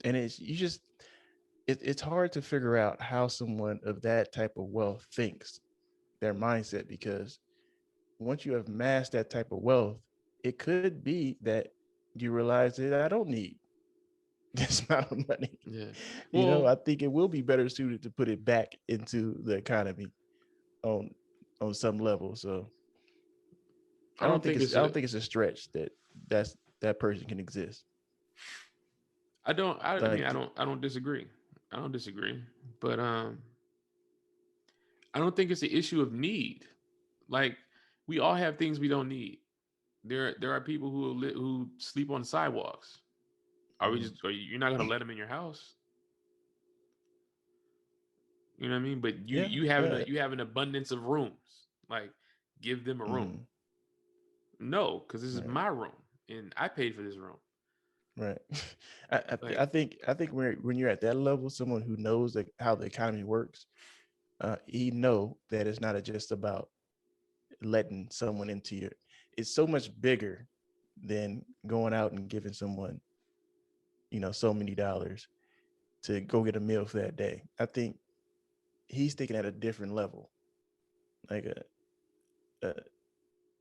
[SPEAKER 2] and it's hard to figure out how someone of that type of wealth thinks, their mindset, because once you have massed that type of wealth, it could be that you realize that I don't need this amount of money.
[SPEAKER 1] Yeah. Well,
[SPEAKER 2] I think it will be better suited to put it back into the economy on on some level. So
[SPEAKER 1] I don't think
[SPEAKER 2] I
[SPEAKER 1] it's
[SPEAKER 2] don't
[SPEAKER 1] a.
[SPEAKER 2] think it's a stretch that person can exist.
[SPEAKER 1] I don't. I mean,
[SPEAKER 2] Like,
[SPEAKER 1] I don't disagree. I don't disagree. But I don't think it's an issue of need. Like we all have things we don't need. There are people who sleep on sidewalks. Are we
[SPEAKER 2] mm,
[SPEAKER 1] just? You're not gonna let them in your house? You know what I mean? But you
[SPEAKER 2] yeah,
[SPEAKER 1] you have
[SPEAKER 2] yeah,
[SPEAKER 1] you have an abundance of rooms. Like give them a room.
[SPEAKER 2] mm,
[SPEAKER 1] No, because this is
[SPEAKER 2] right,
[SPEAKER 1] my room and I paid for this room.
[SPEAKER 2] Right.
[SPEAKER 1] Like,
[SPEAKER 2] I think when you're at that level, someone who knows how the economy works, he know that it's not just about letting someone into your. It's so much bigger than going out and giving someone, so many dollars to go get a meal for that day. I think he's thinking at a different level. Like a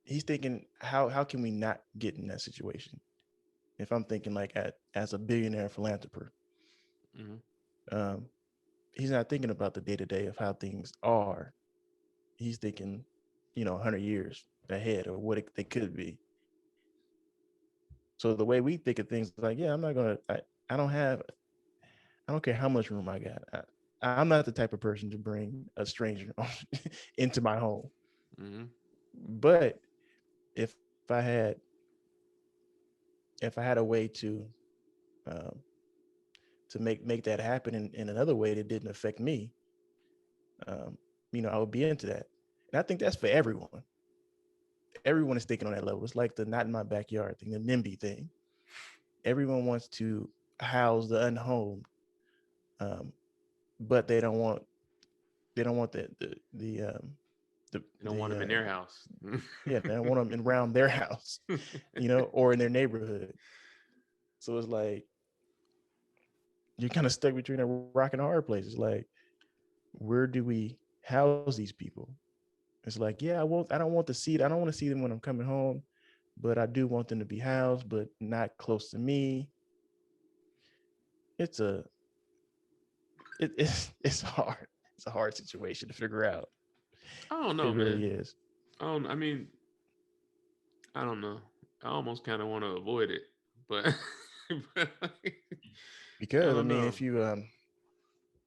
[SPEAKER 2] he's thinking how can we not get in that situation? If I'm thinking like as a billionaire philanthropist,
[SPEAKER 1] mhm.
[SPEAKER 2] um, he's not thinking about the day to day of how things are. He's thinking, 100 years ahead of what they could be. So the way we think of things, like, yeah, I'm not gonna. I don't have. I don't care how much room I got. I'm not the type of person to bring a stranger into my home.
[SPEAKER 1] Mhm.
[SPEAKER 2] But if I had if I had a way um, to make that happen in another way that didn't affect me, um, I would be into that. And I think that's for everyone. Everyone is thinking on that level. It's like the not in my backyard thing, the NIMBY thing. Everyone wants to house the unhomed, um, but they don't want the
[SPEAKER 1] They don't want them in their house.
[SPEAKER 2] yeah, they don't want them around their house, or in their neighborhood. So it's like you're kind of stuck between a rock and a hard place. It's like, where do we house these people? It's like, yeah, I don't want to see I don't want to see them when I'm coming home, but I do want them to be housed, but not close to me. It's a it's hard. It's a hard situation to figure out.
[SPEAKER 1] I don't
[SPEAKER 2] It
[SPEAKER 1] know,
[SPEAKER 2] really
[SPEAKER 1] man.
[SPEAKER 2] is.
[SPEAKER 1] I mean, I don't know. I almost kind of want to avoid it, but, but I
[SPEAKER 2] Because I
[SPEAKER 1] don't
[SPEAKER 2] mean,
[SPEAKER 1] know.
[SPEAKER 2] if you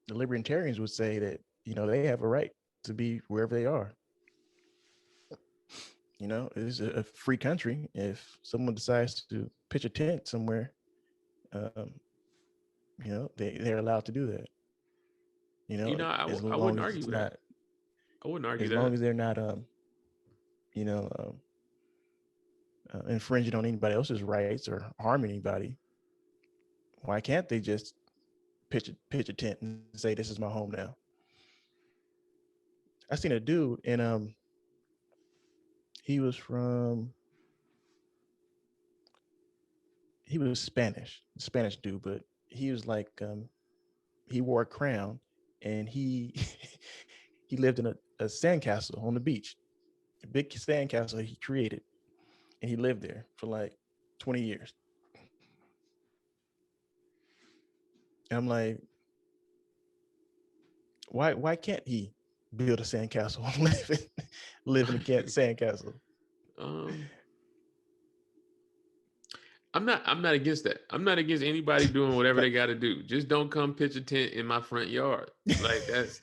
[SPEAKER 2] the libertarians would say that, they have a right to be wherever they are. It's a free country. If someone decides to pitch a tent somewhere, um, they're allowed to do that. As
[SPEAKER 1] I
[SPEAKER 2] long
[SPEAKER 1] wouldn't
[SPEAKER 2] as it's
[SPEAKER 1] argue
[SPEAKER 2] not,
[SPEAKER 1] that. I wouldn't argue
[SPEAKER 2] as long
[SPEAKER 1] that.
[SPEAKER 2] as they're not, you know, um, infringing on anybody else's rights or harming anybody. Why can't they just pitch a tent and say, "This is my home now"? I seen a dude, and he was from he was Spanish dude, but he was like, he wore a crown, and he he lived in a sandcastle on the beach, a big sandcastle he created, and he lived there for like 20 years. And I'm like, why can't he build a sandcastle and live in a sandcastle?
[SPEAKER 1] um, I'm not against that. I'm not against anybody doing whatever they got to do. Just don't come pitch a tent in my front yard. Like that's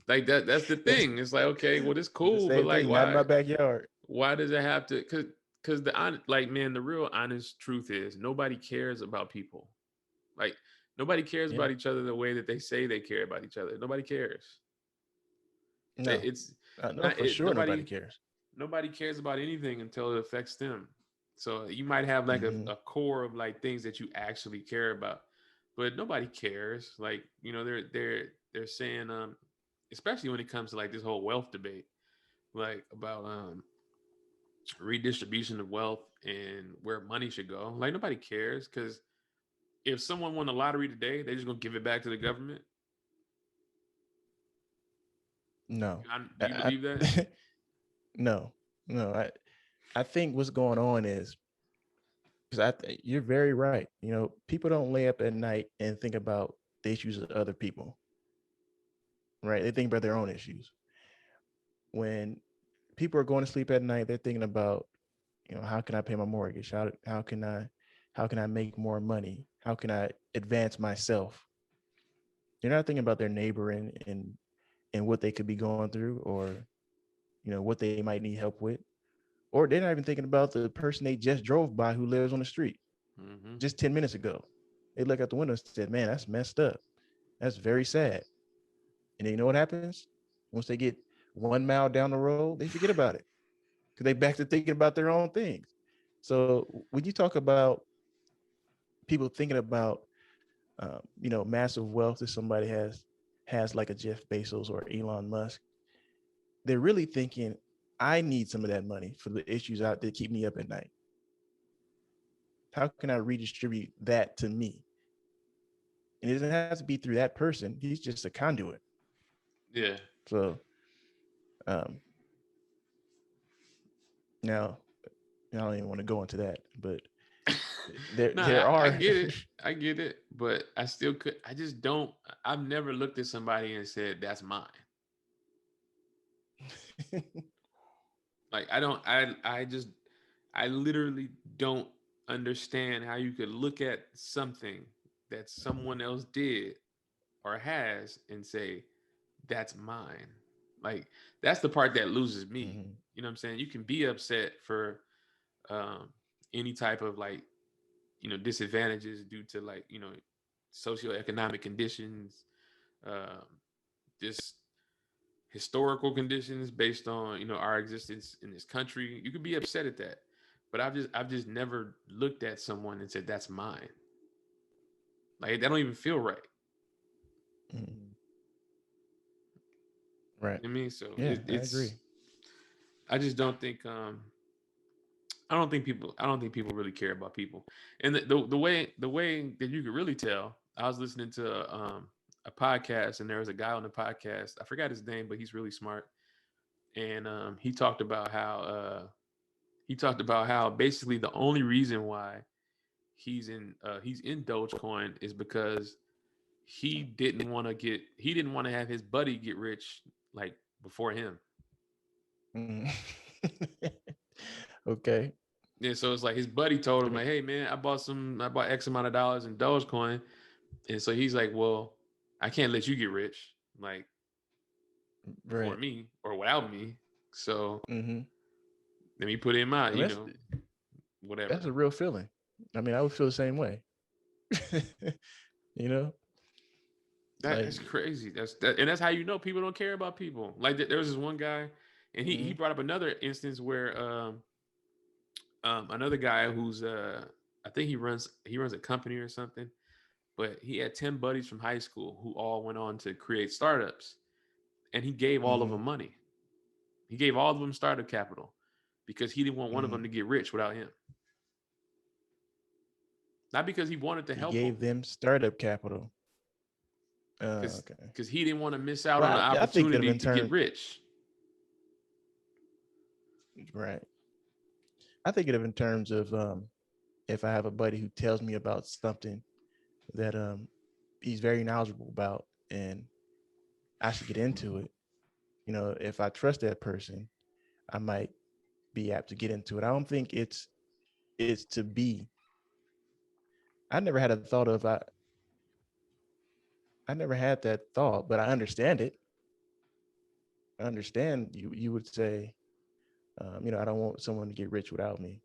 [SPEAKER 1] like that's the
[SPEAKER 2] That's
[SPEAKER 1] thing. It's like, okay, well, it's
[SPEAKER 2] the
[SPEAKER 1] cool, but
[SPEAKER 2] same
[SPEAKER 1] like
[SPEAKER 2] thing. Not in my
[SPEAKER 1] why
[SPEAKER 2] backyard.
[SPEAKER 1] why does it have to? Because like, man, the real honest truth is nobody cares about people. Like, nobody cares
[SPEAKER 2] Yeah.
[SPEAKER 1] about each other the way that they say they care about each other. Nobody cares.
[SPEAKER 2] No.
[SPEAKER 1] It's
[SPEAKER 2] No,
[SPEAKER 1] not
[SPEAKER 2] for
[SPEAKER 1] it.
[SPEAKER 2] sure nobody cares.
[SPEAKER 1] Nobody cares about anything until it affects them. So you might have like
[SPEAKER 2] Hmm.
[SPEAKER 1] a core of like things that you actually care about, but nobody cares. Like, they're saying, especially when it comes to like this whole wealth debate, like about redistribution of wealth and where money should go. Like, nobody cares, because if someone won the lottery today, they're just gonna give it back to the government.
[SPEAKER 2] No.
[SPEAKER 1] Do you believe that?
[SPEAKER 2] No. No. I think what's going on is because you're very right. People don't lay up at night and think about the issues of other people, right? They think about their own issues. When people are going to sleep at night, they're thinking about, how can I pay my mortgage? How can I make more money? How can I advance myself? They're not thinking about their neighbor and what they could be going through, or what they might need help with, or they're not even thinking about the person they just drove by who lives on the street
[SPEAKER 1] Mm-hmm.
[SPEAKER 2] just 10 minutes ago. They look out the window and said, man, that's messed up. That's very sad. And then you know what happens? Once they get 1 mile down the road, they forget about it because they back to thinking about their own things. So when you talk about people thinking about massive wealth that somebody has like a Jeff Bezos or Elon Musk, they're really thinking, I need some of that money for the issues out that keep me up at night. How can I redistribute that to me? And it doesn't have to be through that person. He's just a conduit.
[SPEAKER 1] Yeah.
[SPEAKER 2] So um, now I don't even want to go into that, but there
[SPEAKER 1] No,
[SPEAKER 2] there
[SPEAKER 1] I
[SPEAKER 2] are.
[SPEAKER 1] get it. I get it. But I still could. I just don't. I've never looked at somebody and said, that's mine. Like, I don't, I just, I literally don't understand how you could look at something that someone else did or has and say, that's mine. Like, that's the part that loses me.
[SPEAKER 2] Mhm.
[SPEAKER 1] You know what I'm saying? You can be upset for um, any type of like, disadvantages due to like, socioeconomic conditions, um, just historical conditions based on our existence in this country. You could be upset at that, but I've just never looked at someone and said, that's mine. Like, that don't even feel right.
[SPEAKER 2] Mhm. Right.
[SPEAKER 1] You know what I mean? So
[SPEAKER 2] Yeah, I
[SPEAKER 1] it's
[SPEAKER 2] agree.
[SPEAKER 1] I just don't think I don't think people really care about people. And the way that you could really tell, I was listening to a podcast, and there was a guy on the podcast, I forgot his name, but he's really smart. And he talked about how basically the only reason why he's in Dogecoin is because he didn't want to have his buddy get rich like before him.
[SPEAKER 2] Mhm. Okay.
[SPEAKER 1] Yeah, so it's like his buddy told
[SPEAKER 2] I
[SPEAKER 1] him
[SPEAKER 2] mean,
[SPEAKER 1] like, "Hey man, I bought X amount of dollars in Dogecoin," and so he's like, "Well, I can't let you get rich like before
[SPEAKER 2] right.
[SPEAKER 1] me or without me. So
[SPEAKER 2] Hmm.
[SPEAKER 1] let me put him out,
[SPEAKER 2] And that's
[SPEAKER 1] whatever."
[SPEAKER 2] a real feeling. I mean, I would feel the same way. you know,
[SPEAKER 1] That's
[SPEAKER 2] like.
[SPEAKER 1] crazy. And that's how people don't care about people. Like there was this one guy, and he
[SPEAKER 2] Mhm.
[SPEAKER 1] brought up another instance where another guy who's I think he runs a company or something, but he had 10 buddies from high school who all went on to create startups, and he gave all of
[SPEAKER 2] Mhm.
[SPEAKER 1] them money. He gave all of them startup capital because he didn't want one of them
[SPEAKER 2] Mhm.
[SPEAKER 1] to get rich without him. Not because he wanted to
[SPEAKER 2] He
[SPEAKER 1] help them,
[SPEAKER 2] gave them startup capital.
[SPEAKER 1] because
[SPEAKER 2] Okay.
[SPEAKER 1] because he didn't want to miss out on the
[SPEAKER 2] Well, I think of it
[SPEAKER 1] opportunity
[SPEAKER 2] in
[SPEAKER 1] to get
[SPEAKER 2] terms.
[SPEAKER 1] rich.
[SPEAKER 2] Right. I think of it in terms of if I have a buddy who tells me about something that he's very knowledgeable about, and I should get into it. If I trust that person, I might be apt to get into it. I don't think it's to be. I never had a thought of I never had that thought, but I understand it. I understand you would say, I don't want someone to get rich without me.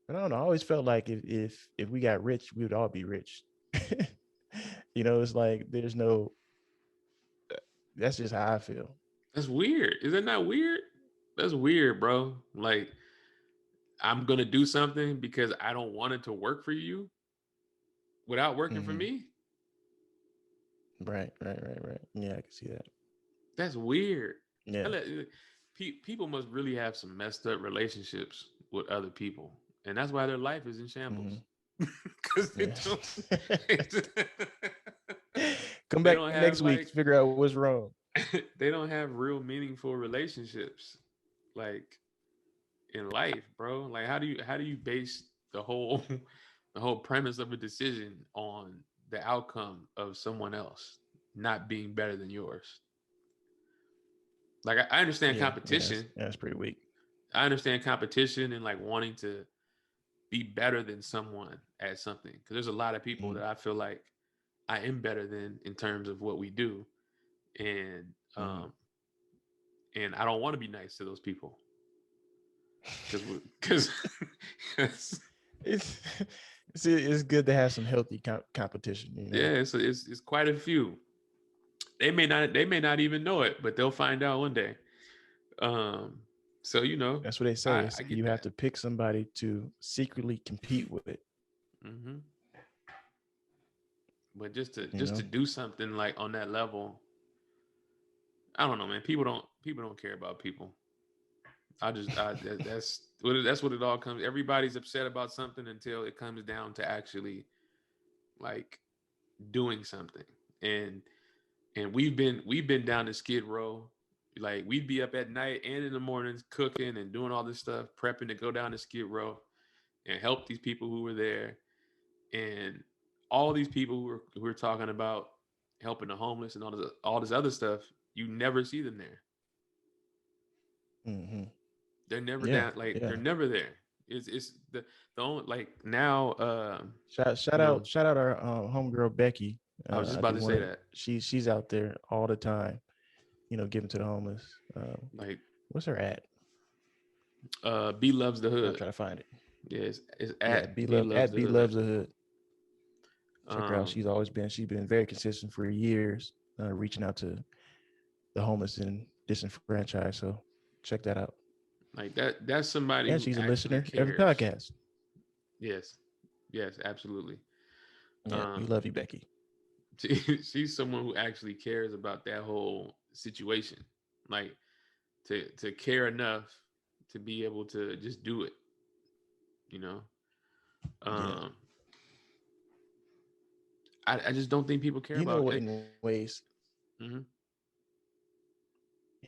[SPEAKER 2] But I don't know. I always felt like if we got rich, we would all be rich. It's like there's no. That's just how I feel.
[SPEAKER 1] That's weird. Isn't that weird? That's weird, bro. Like, I'm gonna do something because I don't want it to work for you without working for
[SPEAKER 2] Hmm.
[SPEAKER 1] me.
[SPEAKER 2] Right, right, right, right. Yeah, I can see that.
[SPEAKER 1] That's weird.
[SPEAKER 2] Yeah.
[SPEAKER 1] People must really have some messed up relationships with other people, and that's why their life is in shambles.
[SPEAKER 2] Hmm.
[SPEAKER 1] Because they
[SPEAKER 2] Yeah.
[SPEAKER 1] don't,
[SPEAKER 2] Come
[SPEAKER 1] they
[SPEAKER 2] back
[SPEAKER 1] don't
[SPEAKER 2] next
[SPEAKER 1] have
[SPEAKER 2] week
[SPEAKER 1] like
[SPEAKER 2] to figure out what's wrong.
[SPEAKER 1] they don't have real meaningful relationships like in life, bro. Like, how do you base the whole the whole premise of a decision on the outcome of someone else not being better than yours? Like, I understand
[SPEAKER 2] Yeah, yeah,
[SPEAKER 1] competition.
[SPEAKER 2] that's pretty weak.
[SPEAKER 1] I understand competition and like wanting to be better than someone at something, because there's a lot of people
[SPEAKER 2] Mm-hmm.
[SPEAKER 1] that I feel like I am better than in terms of what we do, and
[SPEAKER 2] Mm-hmm.
[SPEAKER 1] um and I don't want to be nice to those people because because
[SPEAKER 2] it's it's good to have some healthy competition.
[SPEAKER 1] yeah, it's quite a few. They may not even know it, but they'll find out one day. Um, so
[SPEAKER 2] That's what they say.
[SPEAKER 1] I
[SPEAKER 2] They say
[SPEAKER 1] I get
[SPEAKER 2] you have
[SPEAKER 1] that.
[SPEAKER 2] to pick somebody to secretly compete with.
[SPEAKER 1] Hmm. But
[SPEAKER 2] You
[SPEAKER 1] just to
[SPEAKER 2] know.
[SPEAKER 1] do something like on that level, I don't know, man. People don't care about people. That's what it all comes. Everybody's upset about something until it comes down to actually like doing something. And we've been down the skid row. Like we'd be up at night and in the mornings cooking and doing all this stuff, prepping to go down the skid row and help these people who were there. And all these people who were talking about helping the homeless and all this other stuff, you never see them there.
[SPEAKER 2] Mm-hmm.
[SPEAKER 1] They're never
[SPEAKER 2] Yeah,
[SPEAKER 1] down. Like
[SPEAKER 2] yeah.
[SPEAKER 1] they're never there. It's the only like now.
[SPEAKER 2] Shout
[SPEAKER 1] You know,
[SPEAKER 2] out our homegirl Becky.
[SPEAKER 1] I was just
[SPEAKER 2] I
[SPEAKER 1] about
[SPEAKER 2] do
[SPEAKER 1] to
[SPEAKER 2] want
[SPEAKER 1] say
[SPEAKER 2] to.
[SPEAKER 1] that.
[SPEAKER 2] She's out there all the time. You know, giving to the homeless.
[SPEAKER 1] Like
[SPEAKER 2] What's her at?
[SPEAKER 1] B loves the
[SPEAKER 2] I'll
[SPEAKER 1] hood.
[SPEAKER 2] try to find it.
[SPEAKER 1] Yeah, it's
[SPEAKER 2] Yeah,
[SPEAKER 1] at
[SPEAKER 2] B
[SPEAKER 1] B
[SPEAKER 2] love
[SPEAKER 1] loves
[SPEAKER 2] at
[SPEAKER 1] the
[SPEAKER 2] B
[SPEAKER 1] hood.
[SPEAKER 2] loves the hood. Check her out.
[SPEAKER 1] Um,
[SPEAKER 2] She's been very consistent for years, reaching out to the homeless and disenfranchised. So check that out.
[SPEAKER 1] like that's somebody
[SPEAKER 2] And
[SPEAKER 1] who
[SPEAKER 2] she's a
[SPEAKER 1] actually
[SPEAKER 2] listener every
[SPEAKER 1] cares.
[SPEAKER 2] podcast.
[SPEAKER 1] Yes, yes, absolutely.
[SPEAKER 2] Yeah, we
[SPEAKER 1] Um,
[SPEAKER 2] love you, Becky.
[SPEAKER 1] she's someone who actually cares about that whole situation. Like to care enough to be able to just do it. You know.
[SPEAKER 2] Yeah,
[SPEAKER 1] Um, I just don't think people care
[SPEAKER 2] you know
[SPEAKER 1] about
[SPEAKER 2] what?
[SPEAKER 1] it.
[SPEAKER 2] In ways,
[SPEAKER 1] Mm-hmm.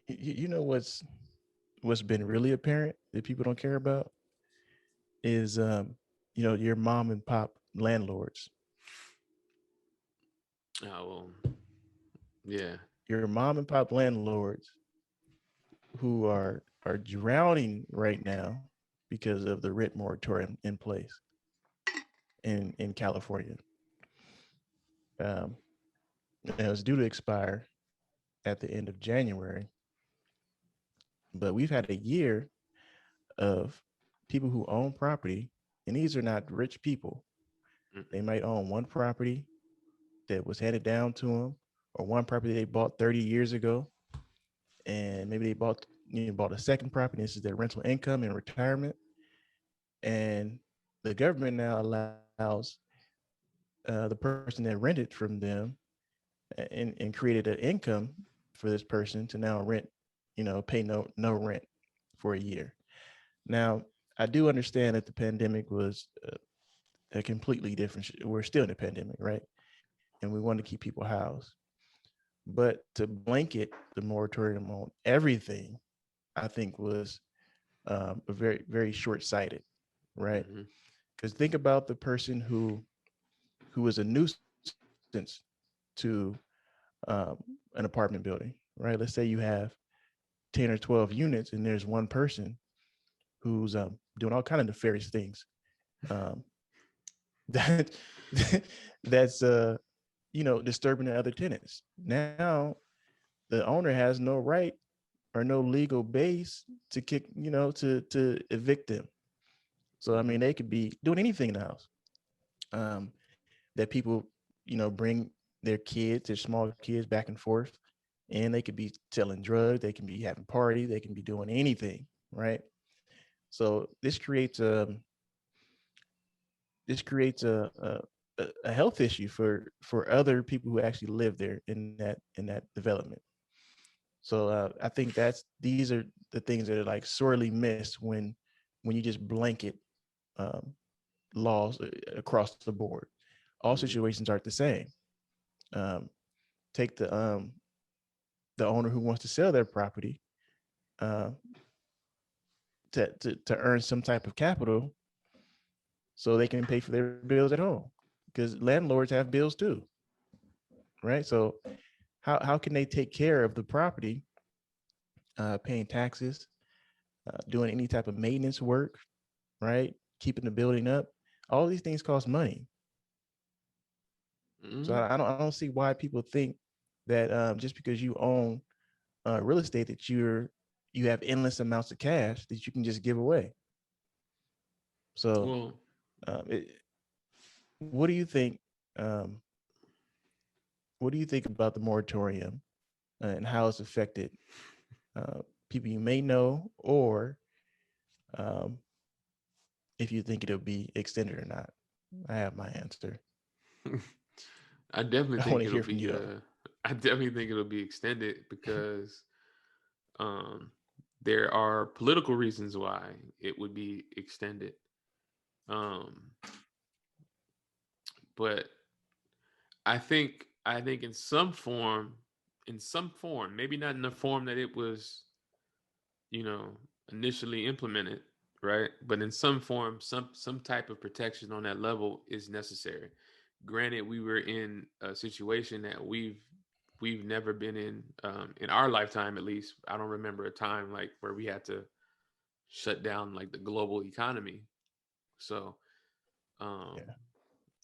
[SPEAKER 2] you know what's been really apparent that people don't care about is your mom and pop landlords.
[SPEAKER 1] Oh well, yeah.
[SPEAKER 2] Your mom and pop landlords who are drowning right now because of the rent moratorium in place in California. Um, it was due to expire at the end of January, but we've had a year of people who own property, and these are not rich people. They might own one property that was handed down to them, or one property they bought 30 years ago, and maybe they bought a second property. This is their rental income in retirement, and the government now allows the person that rented from them and created an income for this person to now rent, pay no rent for a year. Now, I do understand that the pandemic was a completely different. We're still in a pandemic, right? And we want to keep people housed, but to blanket the moratorium on everything, I think was a very very short sighted, right?
[SPEAKER 1] Mm-hmm.
[SPEAKER 2] Because think about the person who was a nuisance to an apartment building, right? Let's say you have 10 or 12 units and there's one person who's doing all kind of nefarious things. Um, that that's disturbing the other tenants. Now the owner has no right or no legal base to kick, to evict them. So I
[SPEAKER 1] Mm-hmm.
[SPEAKER 2] mean, they could be doing anything in the house. That people, bring their kids, their small kids, back and forth, and they could be selling drugs. They can be having parties. They can be doing anything, right? So this creates a health issue for other people who actually live there in that development. So I think these are the things that are like sorely missed when you just blanket um, laws across the board. All
[SPEAKER 1] Mm-hmm.
[SPEAKER 2] situations aren't the same. Um, take the owner who wants to sell their property uh, to earn some type of capital so they can pay for their bills at home, because landlords have bills too, right? So how can they take care of the property, paying taxes, doing any type of maintenance work, right? Keeping the building up. All these things cost money. So
[SPEAKER 1] Mm-hmm.
[SPEAKER 2] I don't see why people think that just because you own real estate that you have endless amounts of cash that you can just give away. So
[SPEAKER 1] Well,
[SPEAKER 2] it, what do you think? Um, what do you think about the moratorium and how it's affected uh, people you may know, or um, if you think it'll be extended or not? I have my answer.
[SPEAKER 1] I definitely
[SPEAKER 2] I want
[SPEAKER 1] think
[SPEAKER 2] to
[SPEAKER 1] it'll
[SPEAKER 2] hear from
[SPEAKER 1] be
[SPEAKER 2] you though.
[SPEAKER 1] I definitely think it'll be extended because um there are political reasons why it would be extended. Um but I think in some form, maybe not in the form that it was, you know, initially implemented, right? But in some form, some type of protection on that level is necessary. Granted, we were in a situation that we've never been in our lifetime, at least. I don't remember a time like where we had to shut down like the global economy. So, um,
[SPEAKER 2] Yeah.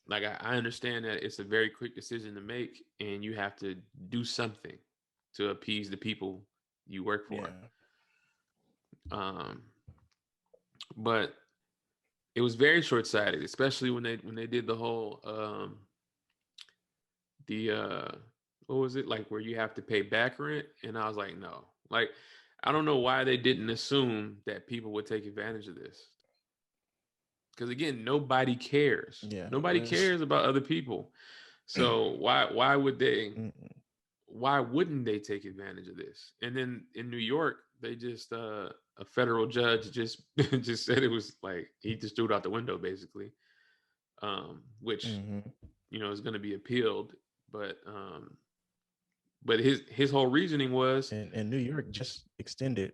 [SPEAKER 1] like I understand that it's a very quick decision to make, and you have to do something to appease the people you work for.
[SPEAKER 2] Yeah.
[SPEAKER 1] Um, but it was very short sighted, especially when they did the whole the what was it like where you have to pay back rent, and I was like, no, like I don't know why they didn't assume that people would take advantage of this, because again, nobody cares.
[SPEAKER 2] Yeah.
[SPEAKER 1] Nobody
[SPEAKER 2] It's,
[SPEAKER 1] cares about other people. So why would they?
[SPEAKER 2] mm-mm.
[SPEAKER 1] Why wouldn't they take advantage of this? And then in New York, they just a federal judge just just said it was like he just threw it out the window basically, which
[SPEAKER 2] Mm-hmm.
[SPEAKER 1] is going to be appealed. But but his whole reasoning was,
[SPEAKER 2] And New York just extended.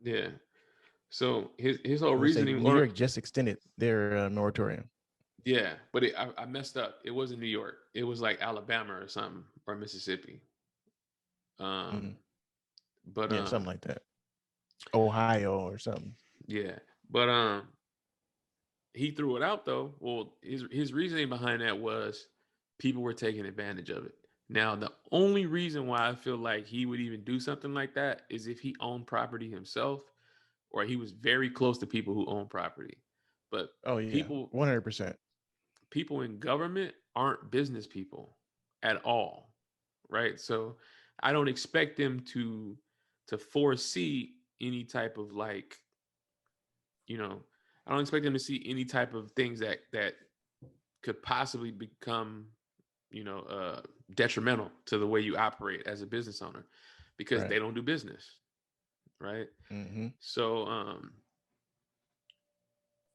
[SPEAKER 1] yeah. So his whole
[SPEAKER 2] I would say
[SPEAKER 1] reasoning,
[SPEAKER 2] New
[SPEAKER 1] or
[SPEAKER 2] York just extended their moratorium.
[SPEAKER 1] yeah, but I messed up. It wasn't New York. It was like Alabama or something or Mississippi.
[SPEAKER 2] Mm-hmm.
[SPEAKER 1] Um, but
[SPEAKER 2] Yeah, something like that. Ohio or something.
[SPEAKER 1] yeah, but he threw it out though. Well, his reasoning behind that was people were taking advantage of it. Now, the only reason why I feel like he would even do something like that is if he owned property himself or he was very close to people who own property. But
[SPEAKER 2] Oh yeah,
[SPEAKER 1] people
[SPEAKER 2] 100%.
[SPEAKER 1] people in government aren't business people at all, right? So I don't expect them to foresee any type of like, you know, I don't expect them to see any type of things that could possibly become, detrimental to the way you operate as a business owner because
[SPEAKER 2] Right.
[SPEAKER 1] they don't do business, right?
[SPEAKER 2] Mm-hmm.
[SPEAKER 1] So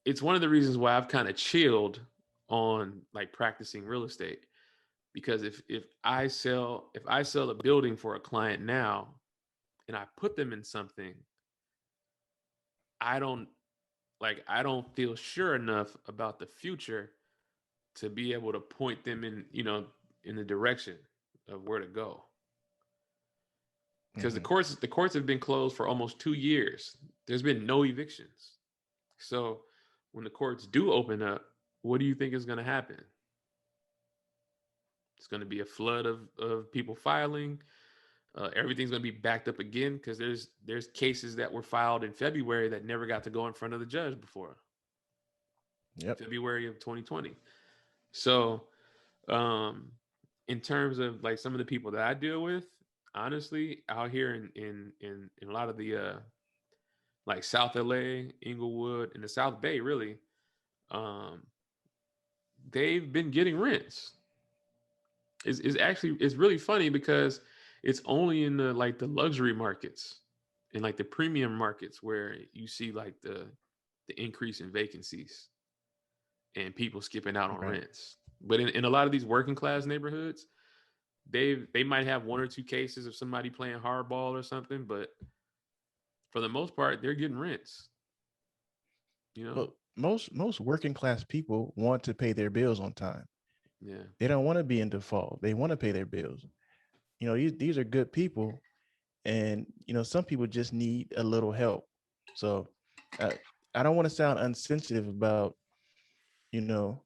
[SPEAKER 1] it's one of the reasons why I've kind of chilled on like practicing real estate, because if I sell a building for a client now and I put them in something, I don't I don't feel sure enough about the future to be able to point them in the direction of where to go, because the
[SPEAKER 2] Mm-hmm.
[SPEAKER 1] courts the courts have been closed for almost 2 years. There's been no evictions. So when the courts do open up, what do you think is going to happen? It's going to be a flood of people filing. Everything's going to be backed up again because there's cases that were filed in February that never got to go in front of the judge before
[SPEAKER 2] Yep.
[SPEAKER 1] February of 2020. So um, in terms of like some of the people that I deal with, honestly, out here in a lot of the like South LA, Inglewood, and the South Bay, really, um, they've been getting rents. Is actually it's really funny because it's only in the luxury markets and like the premium markets where you see like the increase in vacancies and people skipping out on
[SPEAKER 2] Right.
[SPEAKER 1] rents. But in a lot of these working class neighborhoods, they might have one or two cases of somebody playing hardball or something, but for the most part, they're getting rents. You know,
[SPEAKER 2] Well, most working class people want to pay their bills on time.
[SPEAKER 1] yeah.
[SPEAKER 2] They don't want to be in default. They want to pay their bills. These are good people, and some people just need a little help. So, uh, I don't want to sound insensitive you know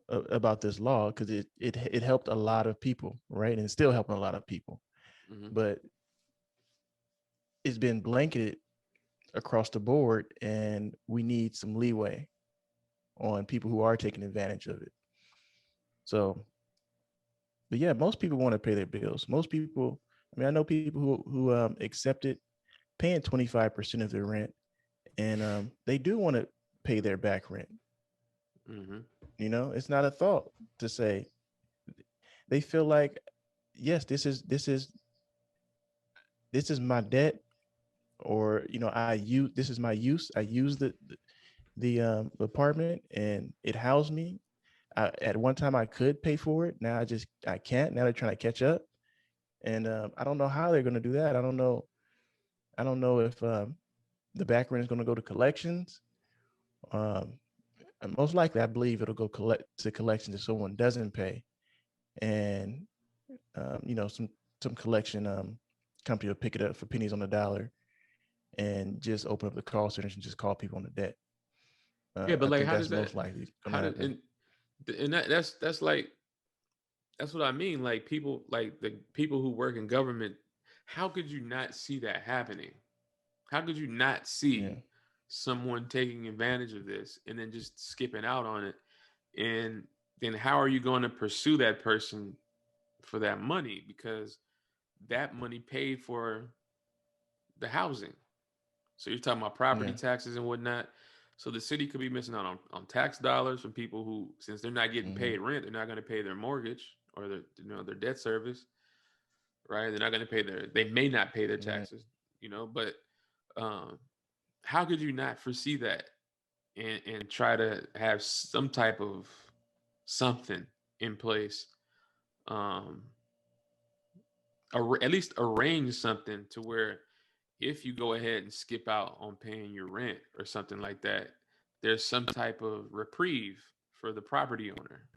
[SPEAKER 2] about this law because it helped a lot of people, right? And it's still helping a lot of people,
[SPEAKER 1] Hmm.
[SPEAKER 2] but it's been blanketed across the board, and we need some leeway on people who are taking advantage of it. So, but yeah, most people want to pay their bills. Most people, I mean, I know people who accepted paying 25% of their rent, and they do want to pay their back rent.
[SPEAKER 1] Mm-hmm.
[SPEAKER 2] It's not a thought to say they feel like, yes, this is my debt, or I use this is my use. I use the apartment and it housed me. At one time I could pay for it. Now I can't. Now they're trying to catch up, and I don't know how they're going to do that. I don't know. I don't know if the back rent is going to go to collections. Um, and most likely, I believe it'll go to collections if someone doesn't pay, and some collection company will pick it up for pennies on the dollar and just open up the call centers and just call people on the debt.
[SPEAKER 1] Yeah,
[SPEAKER 2] I
[SPEAKER 1] but like,
[SPEAKER 2] think
[SPEAKER 1] how
[SPEAKER 2] that's
[SPEAKER 1] does that?
[SPEAKER 2] most likely going
[SPEAKER 1] How
[SPEAKER 2] to
[SPEAKER 1] did
[SPEAKER 2] happen.
[SPEAKER 1] and that's like that's what I mean. Like people, like the people who work in government, how could you not see that happening? How could you not
[SPEAKER 2] Yeah,
[SPEAKER 1] see someone taking advantage of this and then just skipping out on it? And then how are you going to pursue that person for that money? Because that money paid for the housing. So you're talking about property
[SPEAKER 2] yeah,
[SPEAKER 1] taxes and whatnot. So the city could be missing out on tax dollars from people who, since they're not getting
[SPEAKER 2] hmm
[SPEAKER 1] paid rent, they're not going to pay their mortgage or their debt service, right? They're not going to pay they may not pay their
[SPEAKER 2] right.
[SPEAKER 1] taxes, but um, how could you not foresee that and try to have some type of something in place, um, at least arrange something to where if you go ahead and skip out on paying your rent or something like that, there's some type of reprieve for the property owner.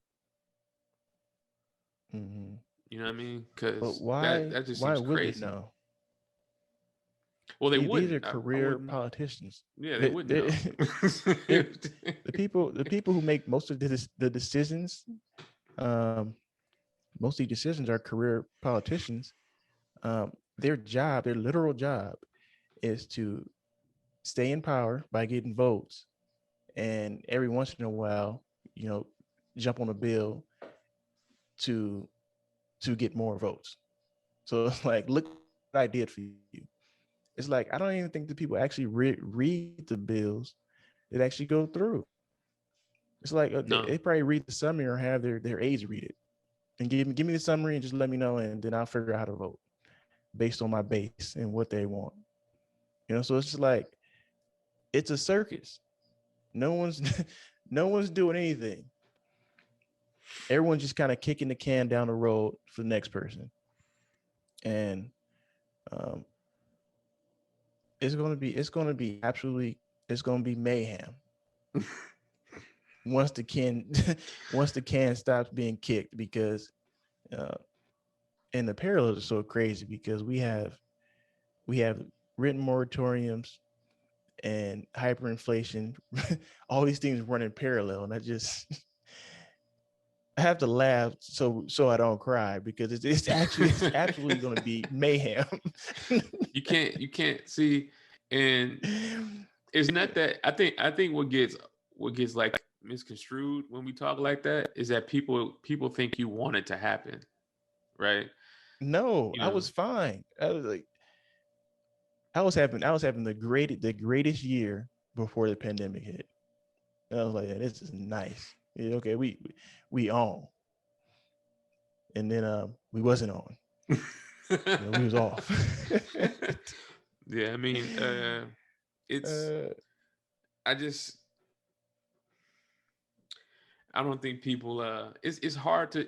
[SPEAKER 2] hmm
[SPEAKER 1] You know what I mean?
[SPEAKER 2] But
[SPEAKER 1] Because that
[SPEAKER 2] why?
[SPEAKER 1] that just
[SPEAKER 2] Why
[SPEAKER 1] seems
[SPEAKER 2] would they
[SPEAKER 1] crazy.
[SPEAKER 2] know?
[SPEAKER 1] Well, they
[SPEAKER 2] These are
[SPEAKER 1] wouldn't. I
[SPEAKER 2] career
[SPEAKER 1] wouldn't.
[SPEAKER 2] politicians.
[SPEAKER 1] Yeah, they
[SPEAKER 2] They,
[SPEAKER 1] wouldn't
[SPEAKER 2] they,
[SPEAKER 1] know.
[SPEAKER 2] they're the people who make most of the decisions. Um, most of these decisions are career politicians. Their job, their literal job, is to stay in power by getting votes, and every once in a while, you know, jump on a bill to get more votes. So it's like, look what I did for you. It's like, I don't even think the people actually read the bills that actually go through. It's like they
[SPEAKER 1] No.
[SPEAKER 2] probably read the summary or have their aides read it and give me the summary and just let me know, and then I'll figure out how to vote based on my base and what they want. So it's just like, it's a circus. No one's no one's doing anything. Everyone's just kind of kicking the can down the road for the next person, and um, it's going to be absolutely, it's going to be mayhem once the can once the can stops being kicked, because uh, and the parallels are so crazy because we have written moratoriums and hyperinflation, all these things running parallel, and I just I have to laugh so I don't cry, because it's absolutely going to be mayhem.
[SPEAKER 1] You can't see, and it's not that. I think what gets like misconstrued when we talk like that is that people think you want it to happen, right?
[SPEAKER 2] No,
[SPEAKER 1] You
[SPEAKER 2] I
[SPEAKER 1] know,
[SPEAKER 2] was fine. I was having the greatest year before the pandemic hit. And I was like, yeah, this is nice. Yeah, okay, we on, and then we wasn't on. We was off.
[SPEAKER 1] yeah. I mean, it's
[SPEAKER 2] uh,
[SPEAKER 1] I just I don't think people. It's hard to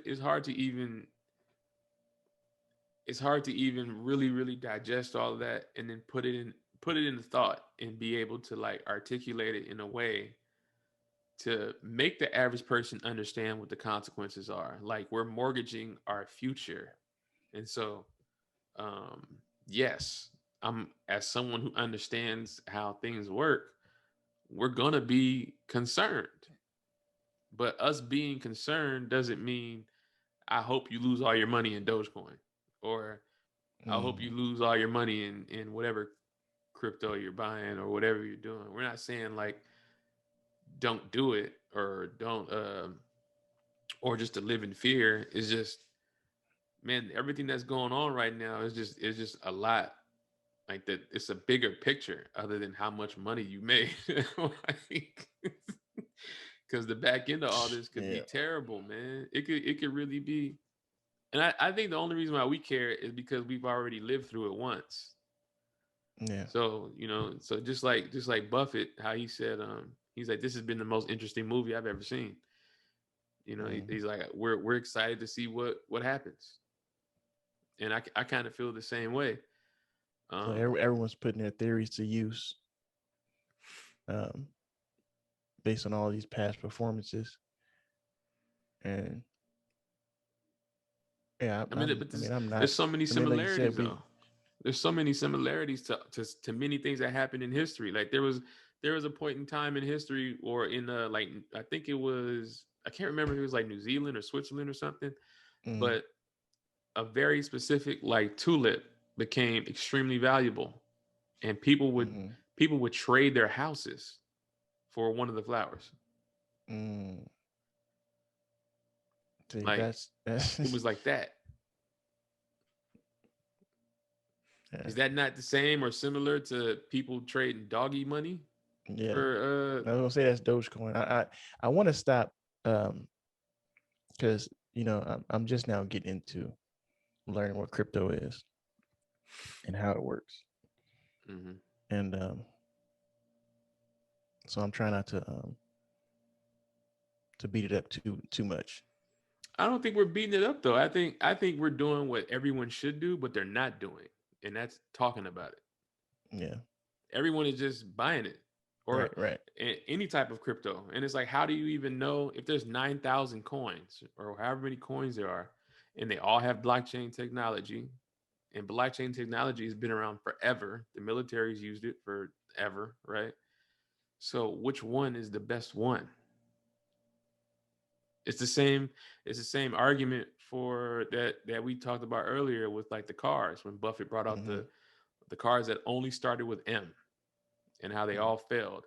[SPEAKER 1] even really digest all of that and then put it into thought and be able to like articulate it in a way to make the average person understand what the consequences are. Like we're mortgaging our future. And so, um, yes, I'm as someone who understands how things work, we're gonna be concerned. But us being concerned doesn't mean I hope you lose all your money in Dogecoin, or I hope you
[SPEAKER 2] mm,
[SPEAKER 1] lose all your money in whatever crypto you're buying or whatever you're doing. We're not saying like don't do it or don't or just to live in fear. It's just, man, everything that's going on right now is just a lot. Like that, it's a bigger picture other than how much money you made. Like, because the back end of all this could be
[SPEAKER 2] Yeah.
[SPEAKER 1] terrible, man. It could really be. And I think the only reason why we care is because we've already lived through it once.
[SPEAKER 2] Yeah.
[SPEAKER 1] So, so just like Buffett, how he said, he's like, this has been the most interesting movie I've ever seen.
[SPEAKER 2] Mhm.
[SPEAKER 1] He's like, we're excited to see what happens. And I kind of feel the same way.
[SPEAKER 2] So
[SPEAKER 1] Um,
[SPEAKER 2] everyone's putting their theories to use, um, based on all these past performances, and yeah,
[SPEAKER 1] I mean, but
[SPEAKER 2] I mean, I'm
[SPEAKER 1] there's
[SPEAKER 2] not.
[SPEAKER 1] so many
[SPEAKER 2] I mean, like you
[SPEAKER 1] similarities
[SPEAKER 2] said,
[SPEAKER 1] though. There's so many similarities to many things that happened in history. Like there was a point in time in history, or in like I think it was, I can't remember if it was like New Zealand or Switzerland or something,
[SPEAKER 2] mm,
[SPEAKER 1] but a very specific like tulip became extremely valuable, and
[SPEAKER 2] mm,
[SPEAKER 1] people would trade their houses for one of the flowers.
[SPEAKER 2] mm. See,
[SPEAKER 1] Like
[SPEAKER 2] that's
[SPEAKER 1] it was like that.
[SPEAKER 2] yeah,
[SPEAKER 1] Is that not the same or similar to people trading doggy money
[SPEAKER 2] yeah.
[SPEAKER 1] for
[SPEAKER 2] I was gonna say that's Dogecoin. I want to stop, um because I'm just now getting into learning what crypto is and how it works,
[SPEAKER 1] mhm.
[SPEAKER 2] and so I'm trying not to beat it up too much.
[SPEAKER 1] I don't think we're beating it up though. I think we're doing what everyone should do, but they're not doing, and that's talking about it.
[SPEAKER 2] Yeah.
[SPEAKER 1] Everyone is just buying it,
[SPEAKER 2] Right.
[SPEAKER 1] or
[SPEAKER 2] Right.
[SPEAKER 1] any type of crypto, and it's like, how do you even know if there's 9,000 coins or however many coins there are, and they all have blockchain technology, and blockchain technology has been around forever. The military's used it forever, right? So which one is the best one? It's the same. It's the same argument for that we talked about earlier with like the cars when Buffett brought out
[SPEAKER 2] Mm-hmm.
[SPEAKER 1] the cars that only started with M and how they all failed,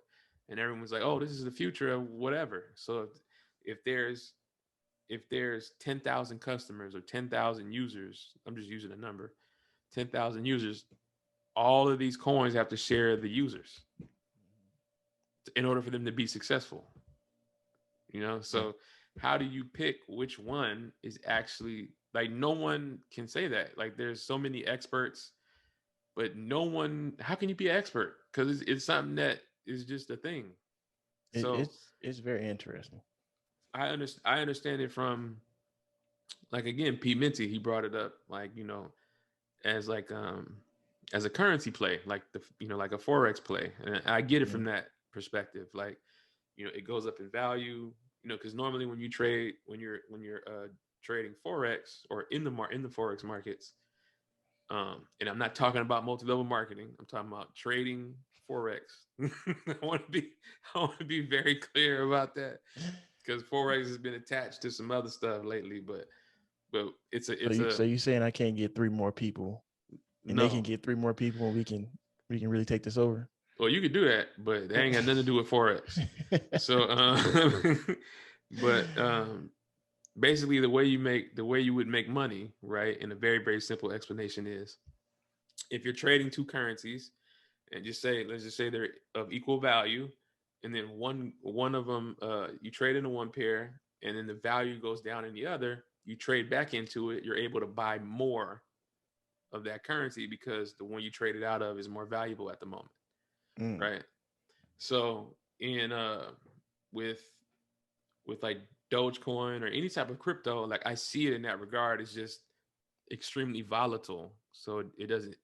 [SPEAKER 1] and everyone was like, "Oh, this is the future of whatever." So if there's 10,000 customers or 10,000 users, I'm just using a number, 10,000 users, all of these coins have to share the users in order for them to be successful.
[SPEAKER 2] Yeah.
[SPEAKER 1] So how do you pick which one is actually, like, no one can say that. Like there's so many experts, but no one, how can you be an expert, because it's something that is just a thing. So
[SPEAKER 2] It's very interesting.
[SPEAKER 1] I understand it from, like, again, P Minty, he brought it up, like, as like as a currency play, like like a forex play, and I get it from
[SPEAKER 2] Mm-hmm.
[SPEAKER 1] that perspective. Like, it goes up in value, because normally when you trade, when you're trading forex, or in the forex markets, and I'm not talking about multi-level marketing, I'm talking about trading forex. i want to be I want to be very clear about that, because forex has been attached to some other stuff lately, but
[SPEAKER 2] So you saying I can't get three more people, and they can
[SPEAKER 1] no.
[SPEAKER 2] get three more people, and we can really take this over?
[SPEAKER 1] Well, you could do that, but that ain't got nothing to do with forex. So, but basically, the way you would make money, right? In a very very simple explanation is, if you're trading two currencies, and let's just say they're of equal value, and then one of them, you trade into one pair, and then the value goes down in the other, you trade back into it, you're able to buy more of that currency because the one you traded out of is more valuable at the moment,
[SPEAKER 2] Mm,
[SPEAKER 1] right? So in with like Dogecoin or any type of crypto, like, I see it in that regard. It's just extremely volatile. So it doesn't,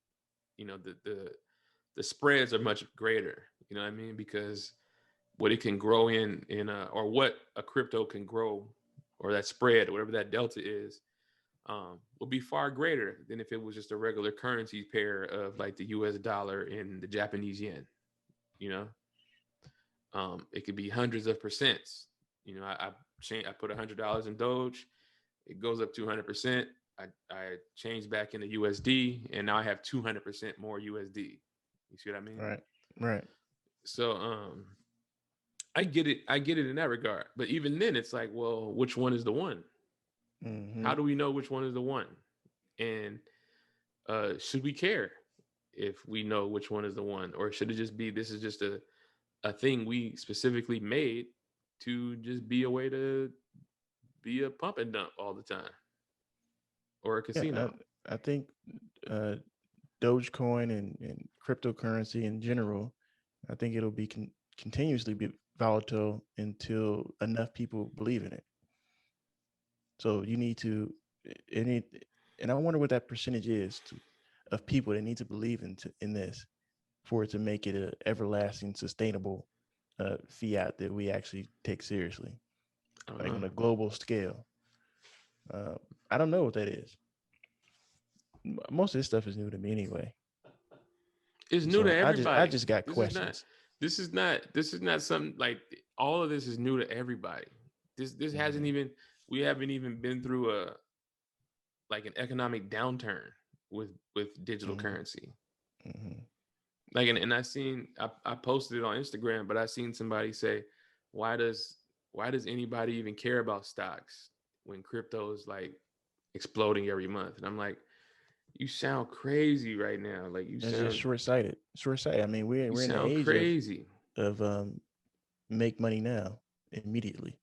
[SPEAKER 1] the spreads are much greater. You know what I mean? Because what it can grow or what a crypto can grow, or that spread, or whatever that delta is, will be far greater than if it was just a regular currency pair of like the U.S. dollar and the Japanese yen. You know, it could be hundreds of percents. I put $100 in Doge, it goes up 200%. I change back into USD, and now I have 200% more USD. You see what I mean?
[SPEAKER 2] right. Right.
[SPEAKER 1] So I get it. I get it in that regard. But even then, it's like, well, which one is the one?
[SPEAKER 2] Mm-hmm.
[SPEAKER 1] How do we know which one is the one? And should we care? if we know which one is the one, or should it just be this is just a thing we specifically made to just be a way to be a pump and dump all the time or a
[SPEAKER 2] Yeah,
[SPEAKER 1] casino?
[SPEAKER 2] I think uh, Dogecoin and cryptocurrency in general, I think it'll be continuously be volatile until enough people believe in it. So you need to, it need, and I wonder what that percentage is of people that need to believe in this for it to make it a everlasting, sustainable fiat that we actually take seriously,
[SPEAKER 1] I don't
[SPEAKER 2] like
[SPEAKER 1] know.
[SPEAKER 2] on a global scale. Uh, I don't know what that is. Most of this stuff is new to me anyway.
[SPEAKER 1] It's new to
[SPEAKER 2] So I
[SPEAKER 1] everybody.
[SPEAKER 2] just got
[SPEAKER 1] This is not
[SPEAKER 2] questions.
[SPEAKER 1] this is not something like all of this is new to everybody. This hasn't
[SPEAKER 2] Mm-hmm.
[SPEAKER 1] even we haven't even been through a like an economic downturn with digital
[SPEAKER 2] Mm-hmm.
[SPEAKER 1] currency.
[SPEAKER 2] Mm-hmm.
[SPEAKER 1] Like and I posted it on Instagram, but I seen somebody say, why does why does anybody even care about stocks when crypto is like exploding every month? And I'm like, you sound crazy right now. Like
[SPEAKER 2] It's just short sighted. Short sighted. I mean,
[SPEAKER 1] you
[SPEAKER 2] we're in the
[SPEAKER 1] sound
[SPEAKER 2] age
[SPEAKER 1] crazy.
[SPEAKER 2] of make money now immediately.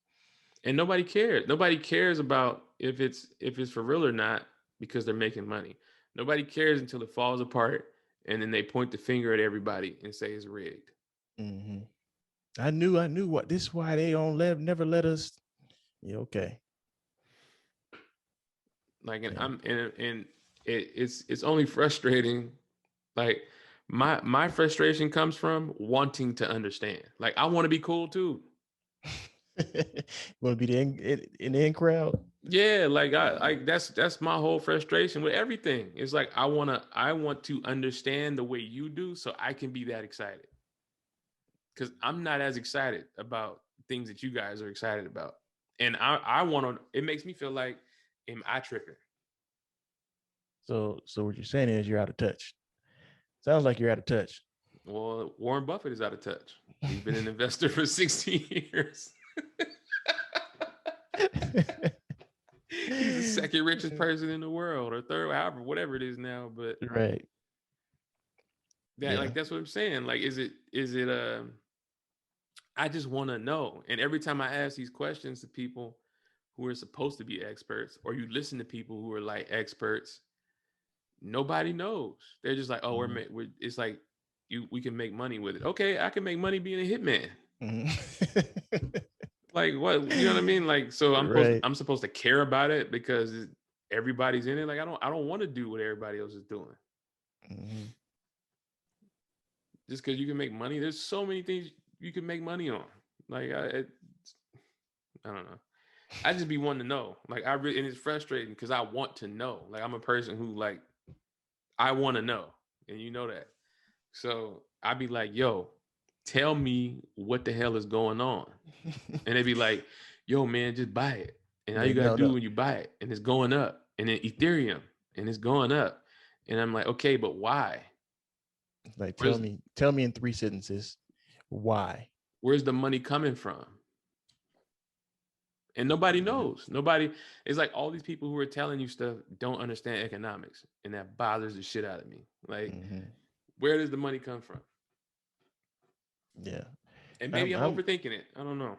[SPEAKER 1] And nobody cares. Nobody cares about if it's for real or not because they're making money. Nobody cares until it falls apart and then they point the finger at everybody and say it's rigged.
[SPEAKER 2] Mm-hmm. I knew what this is why they don't never let us. Yeah, okay.
[SPEAKER 1] Like and
[SPEAKER 2] Yeah.
[SPEAKER 1] I'm and it's only frustrating. Like my frustration comes from wanting to understand. Like I want to be cool too.
[SPEAKER 2] Want to be in the in crowd?
[SPEAKER 1] Yeah, like I like that's my whole frustration with everything. It's like I want to understand the way you do so I can be that excited. Cuz I'm not as excited about things that you guys are excited about. And I want to it makes me feel like am I tripping?
[SPEAKER 2] So what you're saying is you're out of touch. Sounds like you're out of touch.
[SPEAKER 1] Well, Warren Buffett is out of touch. He's been an investor for 60 years. He's the second richest person in the world or third, however, whatever it is now. But
[SPEAKER 2] Right.
[SPEAKER 1] that
[SPEAKER 2] Yeah.
[SPEAKER 1] like that's what I'm saying. Like, is it I just want to know. And every time I ask these questions to people who are supposed to be experts, or you listen to people who are like experts, nobody knows. They're just like, oh,
[SPEAKER 2] Mm-hmm.
[SPEAKER 1] we're it's like we can make money with it. Okay, I can make money being a hitman.
[SPEAKER 2] Mm-hmm.
[SPEAKER 1] Like what you know what I mean? Like so
[SPEAKER 2] Right.
[SPEAKER 1] I'm supposed to care about it because everybody's in it. Like I don't want to do what everybody else is doing.
[SPEAKER 2] Mm-hmm.
[SPEAKER 1] Just because you can make money, there's so many things you can make money on. Like I don't know. I just be wanting to know. Like I really and it's frustrating because I want to know. Like I'm a person who like I want to know, and you know that. So I'd be like, yo, tell me what the hell is going on. And they'd be like, yo, man, just buy it. And all you
[SPEAKER 2] Like,
[SPEAKER 1] gotta
[SPEAKER 2] no,
[SPEAKER 1] do
[SPEAKER 2] no.
[SPEAKER 1] when you buy it, and it's going up. And then Ethereum, and it's going up. And I'm like, okay, but why?
[SPEAKER 2] Like,
[SPEAKER 1] Where's
[SPEAKER 2] tell me in 3 sentences why.
[SPEAKER 1] where's the money coming from? And nobody
[SPEAKER 2] Yeah.
[SPEAKER 1] knows. Nobody. It's like all these people who are telling you stuff don't understand economics, and that bothers the shit out of me. Like,
[SPEAKER 2] Mm-hmm.
[SPEAKER 1] where does the money come from?
[SPEAKER 2] Yeah.
[SPEAKER 1] And maybe
[SPEAKER 2] I'm
[SPEAKER 1] I'm
[SPEAKER 2] I'm
[SPEAKER 1] overthinking it. I don't know.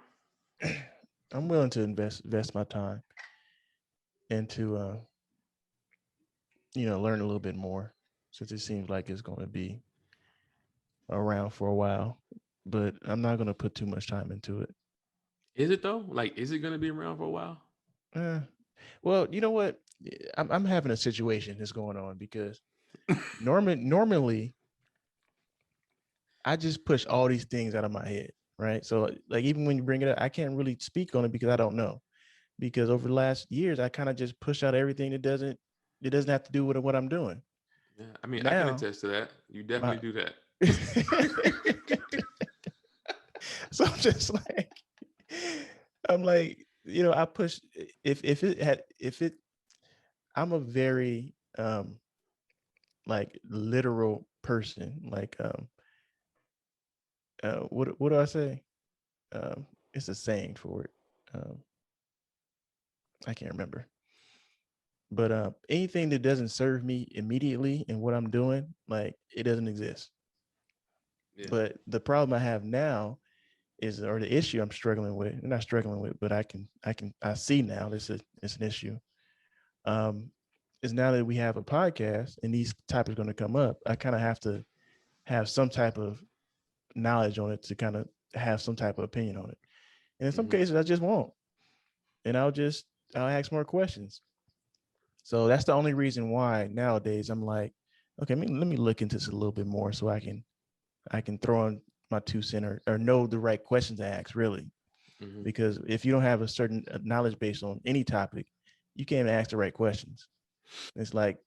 [SPEAKER 2] I'm willing to invest my time into learn a little bit more since it seems like it's going to be around for a while, but I'm not going to put too much time into it.
[SPEAKER 1] Is it though? Like, is it gonna be around for a while?
[SPEAKER 2] Uh, well, you know what? I'm having a situation that's going on because normally I just push all these things out of my head, right? So like even when you bring it up, I can't really speak on it because I don't know. Because over the last years, I kind of just push out everything that doesn't have to do with what I'm doing.
[SPEAKER 1] Yeah, I mean, I can
[SPEAKER 2] Now,
[SPEAKER 1] attest to that. You
[SPEAKER 2] my
[SPEAKER 1] definitely do that.
[SPEAKER 2] so I'm just like I'm like, I push if it had if it I'm a very like literal person. Like what do I say? It's a saying for it. Um I can't remember. But anything that doesn't serve me immediately in what I'm doing, like it doesn't exist.
[SPEAKER 1] Yeah.
[SPEAKER 2] But the problem I have now is, or the issue I'm struggling with, not struggling with, but I see now this is it's an issue. Um, is now that we have a podcast and these topics are going to come up, I kind of have to have some type of knowledge on it to kind of have some type of opinion on it. And in some
[SPEAKER 1] Hmm.
[SPEAKER 2] cases, I just won't, and I'll ask more questions. So that's the only reason why nowadays I'm like, okay, let me look into this a little bit more so I can throw in my 2 cents, or know the right questions to ask, really.
[SPEAKER 1] Hmm.
[SPEAKER 2] Because if you don't have a certain knowledge base on any topic, you can't ask the right questions. It's like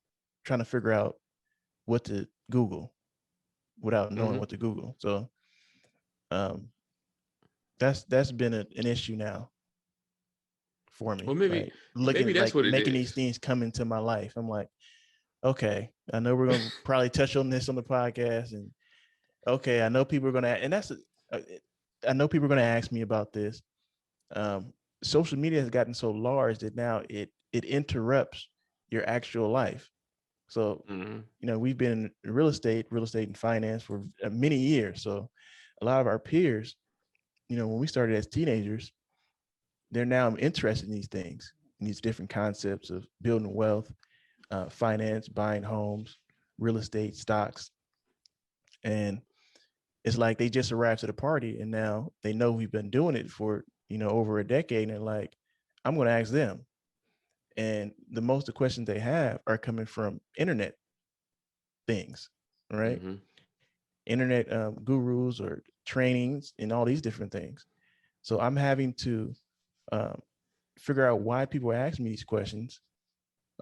[SPEAKER 2] trying to figure out what to Google without knowing
[SPEAKER 1] Hmm.
[SPEAKER 2] what to Google. So um, that's been an issue now for
[SPEAKER 1] Well,
[SPEAKER 2] me.
[SPEAKER 1] maybe
[SPEAKER 2] Like looking,
[SPEAKER 1] that's
[SPEAKER 2] like
[SPEAKER 1] what it
[SPEAKER 2] making these
[SPEAKER 1] is.
[SPEAKER 2] things come into my life. I'm like, okay, I know we're gonna probably touch on this on the podcast, and okay, I know people are gonna, and uh, I know people are gonna ask me about this. Um, Social media has gotten so large that now it interrupts your actual life. So,
[SPEAKER 1] Hmm.
[SPEAKER 2] we've been in real estate and finance for many years. So, a lot of our peers, when we started as teenagers, they're now interested in these things, in these different concepts of building wealth, finance, buying homes, real estate, stocks, and it's like they just arrived to the party and now they know we've been doing it for over a decade, and they're like, I'm going to ask them. And the most of the questions they have are coming from internet things, right?
[SPEAKER 1] Hmm.
[SPEAKER 2] Internet gurus or trainings and all these different things. So I'm having to um, figure out why people are asking me these questions,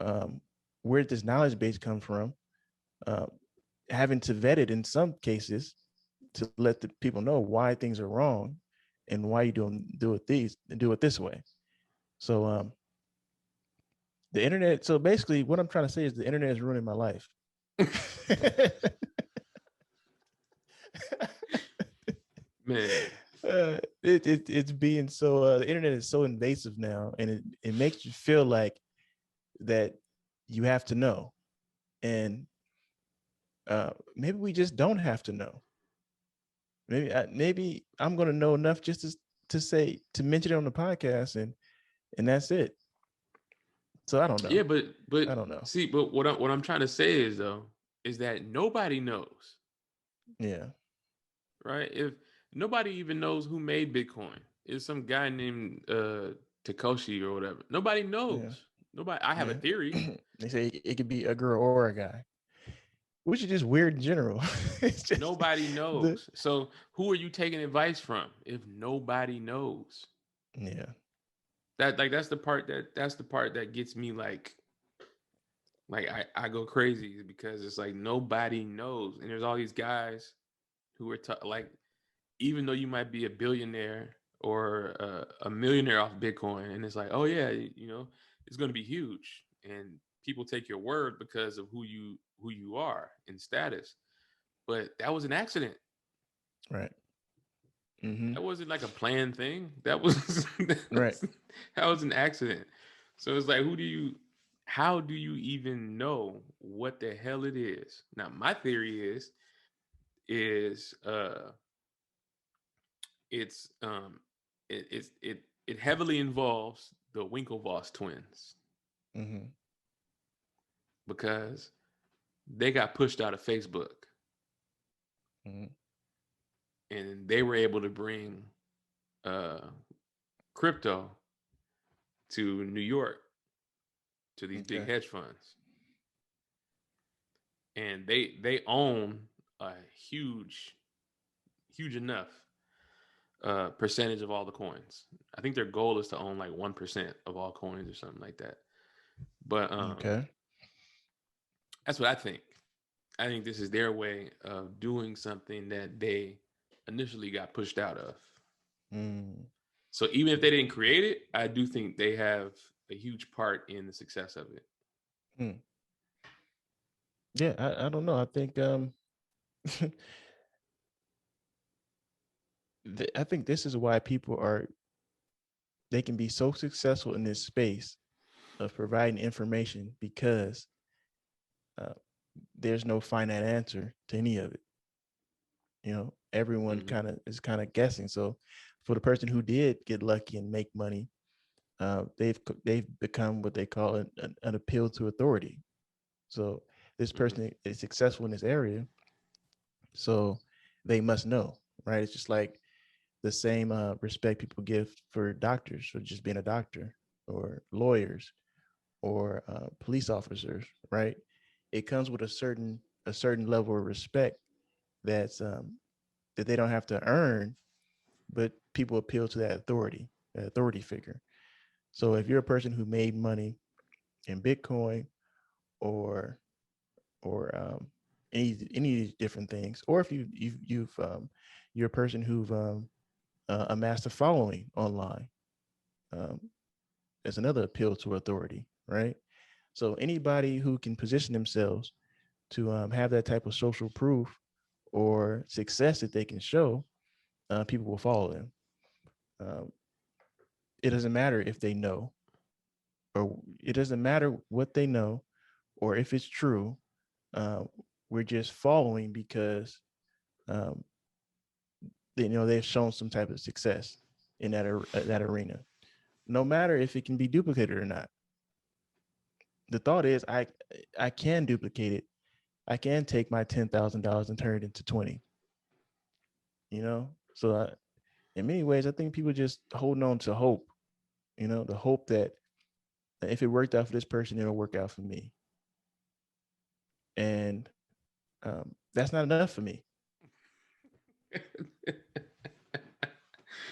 [SPEAKER 2] um, where did this knowledge base come from, uh, having to vet it in some cases to let the people know why things are wrong and why you do it this way. So the internet. So basically, what I'm trying to say is the internet is ruining my life.
[SPEAKER 1] Man.
[SPEAKER 2] It's being so the internet is so invasive now, and it makes you feel like that you have to know, and maybe we just don't have to know. Maybe I'm going to know enough just to say, to mention it on the podcast, and that's it. So I don't know.
[SPEAKER 1] Yeah, but
[SPEAKER 2] I don't know.
[SPEAKER 1] see, but what I'm trying to say is though is that nobody knows,
[SPEAKER 2] Yeah.
[SPEAKER 1] right? If nobody even knows who made Bitcoin, it's some guy named Takoshi or whatever. Nobody
[SPEAKER 2] Yeah.
[SPEAKER 1] knows. Nobody. I have a
[SPEAKER 2] Yeah.
[SPEAKER 1] theory.
[SPEAKER 2] They say it could be a girl or a guy, which is just weird in general. It's just
[SPEAKER 1] Nobody
[SPEAKER 2] the
[SPEAKER 1] knows. So who are you taking advice from if nobody knows?
[SPEAKER 2] yeah.
[SPEAKER 1] That's the part that gets me like I go crazy because it's like nobody knows, and there's all these guys who are like, even though you might be a billionaire or a millionaire off Bitcoin, and it's like, oh yeah, it's going to be huge, and people take your word because of who you are in status. But that was an accident.
[SPEAKER 2] Right. Mm-hmm.
[SPEAKER 1] That wasn't like a planned thing. That was
[SPEAKER 2] Right.
[SPEAKER 1] that was an accident. So it's like, how do you even know what the hell it is? Now, my theory is it's it heavily involves the Winklevoss twins
[SPEAKER 2] Mm-hmm.
[SPEAKER 1] because they got pushed out of Facebook
[SPEAKER 2] Mm-hmm.
[SPEAKER 1] and they were able to bring uh, crypto to New York to these big
[SPEAKER 2] Okay.
[SPEAKER 1] hedge funds, and they own a huge enough percentage of all the coins. I think their goal is to own like 1% of all coins or something like that. But
[SPEAKER 2] Okay.
[SPEAKER 1] that's what I think. I think this is their way of doing something that they initially got pushed out of.
[SPEAKER 2] Mm.
[SPEAKER 1] So even if they didn't create it, I do think they have a huge part in the success of it.
[SPEAKER 2] Mm. Yeah, I don't know. I think I think this is why people are they can be so successful in this space of providing information because uh, there's no finite answer to any of it. Everyone
[SPEAKER 1] Hmm.
[SPEAKER 2] kind of guessing. So for the person who did get lucky and make money, they've become what they call an appeal to authority. So this
[SPEAKER 1] Hmm.
[SPEAKER 2] person is successful in this area, so they must know, right? It's just like the same respect people give for doctors for just being a doctor, or lawyers, or police officers, right? It comes with a certain level of respect that's that they don't have to earn, but people appeal to that authority figure. So if you're a person who made money in Bitcoin, or any of these different things, or if you're a person who've amassed a following online, um, it's another appeal to authority, right? So anybody who can position themselves to have that type of social proof or success that they can show, people will follow them. Um, it doesn't matter if they know, or it doesn't matter what they know, or if it's true. Uh, we're just following because um, they've shown some type of success in that arena. No matter if it can be duplicated or not. The thought is, I can duplicate it. I can take my $10,000 and turn it into 20. So in many ways, I think people just holding on to hope. The hope that if it worked out for this person, it'll work out for me. And that's not enough for me.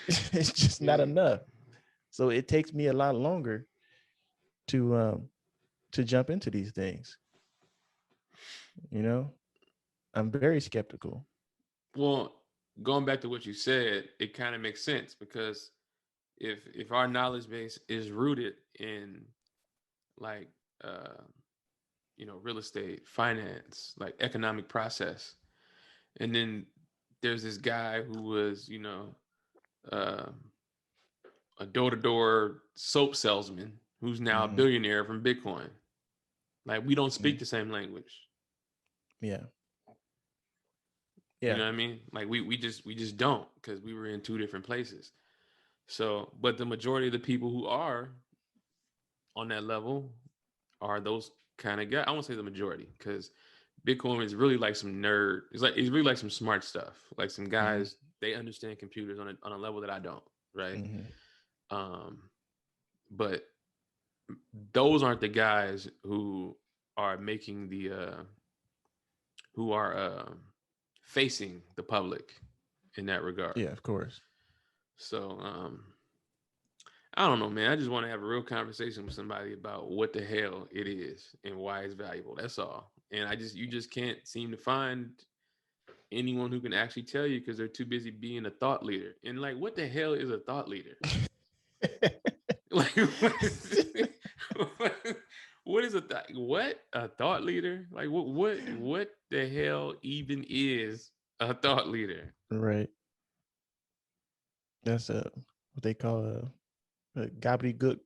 [SPEAKER 2] It's just not
[SPEAKER 1] Mm.
[SPEAKER 2] enough. So it takes me a lot longer to jump into these things. You know, I'm very skeptical.
[SPEAKER 1] Well, going back to what you said, it kind of makes sense because if our knowledge base is rooted in like uh, real estate, finance, like economic process, and then there's this guy who was uh, a door-to-door soap salesman who's now a
[SPEAKER 2] Mm-hmm.
[SPEAKER 1] billionaire from Bitcoin. Like we don't
[SPEAKER 2] Mm-hmm.
[SPEAKER 1] speak the same language.
[SPEAKER 2] Yeah,
[SPEAKER 1] You
[SPEAKER 2] yeah,
[SPEAKER 1] know what I mean? Like we just don't because we were in two different places. So, but the majority of the people who are on that level are those kind of guys. I won't say the majority because Bitcoin is really like some nerd. It's really like some smart stuff. Like some
[SPEAKER 2] mm-hmm.
[SPEAKER 1] guys they understand computers on a level that I don't. Right.
[SPEAKER 2] Mm-hmm.
[SPEAKER 1] Um, but those aren't the guys who are making the who are facing the public in that regard.
[SPEAKER 2] Yeah, of course.
[SPEAKER 1] So I don't know, man. I just want to have a real conversation with somebody about what the hell it is and why it's valuable. That's all. And you just can't seem to find anyone who can actually tell you because they're too busy being a thought leader. And like, what the hell is a thought leader? Like, what is what a thought leader? Like, what the hell even is a thought leader?
[SPEAKER 2] Right. That's what they call a gobbledygook.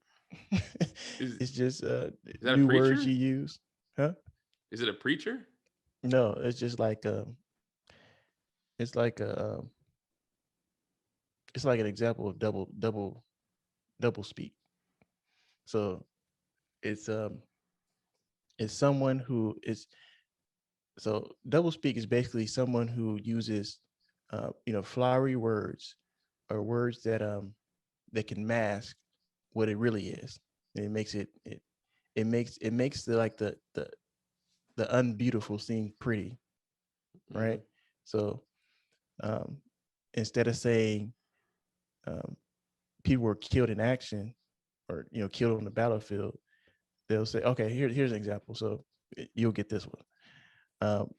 [SPEAKER 1] Is
[SPEAKER 2] It's just
[SPEAKER 1] is that a
[SPEAKER 2] new words
[SPEAKER 1] preacher?
[SPEAKER 2] you use, huh?
[SPEAKER 1] Is it a preacher?
[SPEAKER 2] No, it's just like it's like a it's like an example of double speak. So it's it's someone who is so double speak is basically someone who uses flowery words, or words that can mask what it really is. And it makes the unbeautiful seem pretty,
[SPEAKER 1] Mm-hmm.
[SPEAKER 2] right? So um, instead of saying um, people were killed in action, or killed on the battlefield, they'll say, okay, here's an example. So you'll get this one. Um,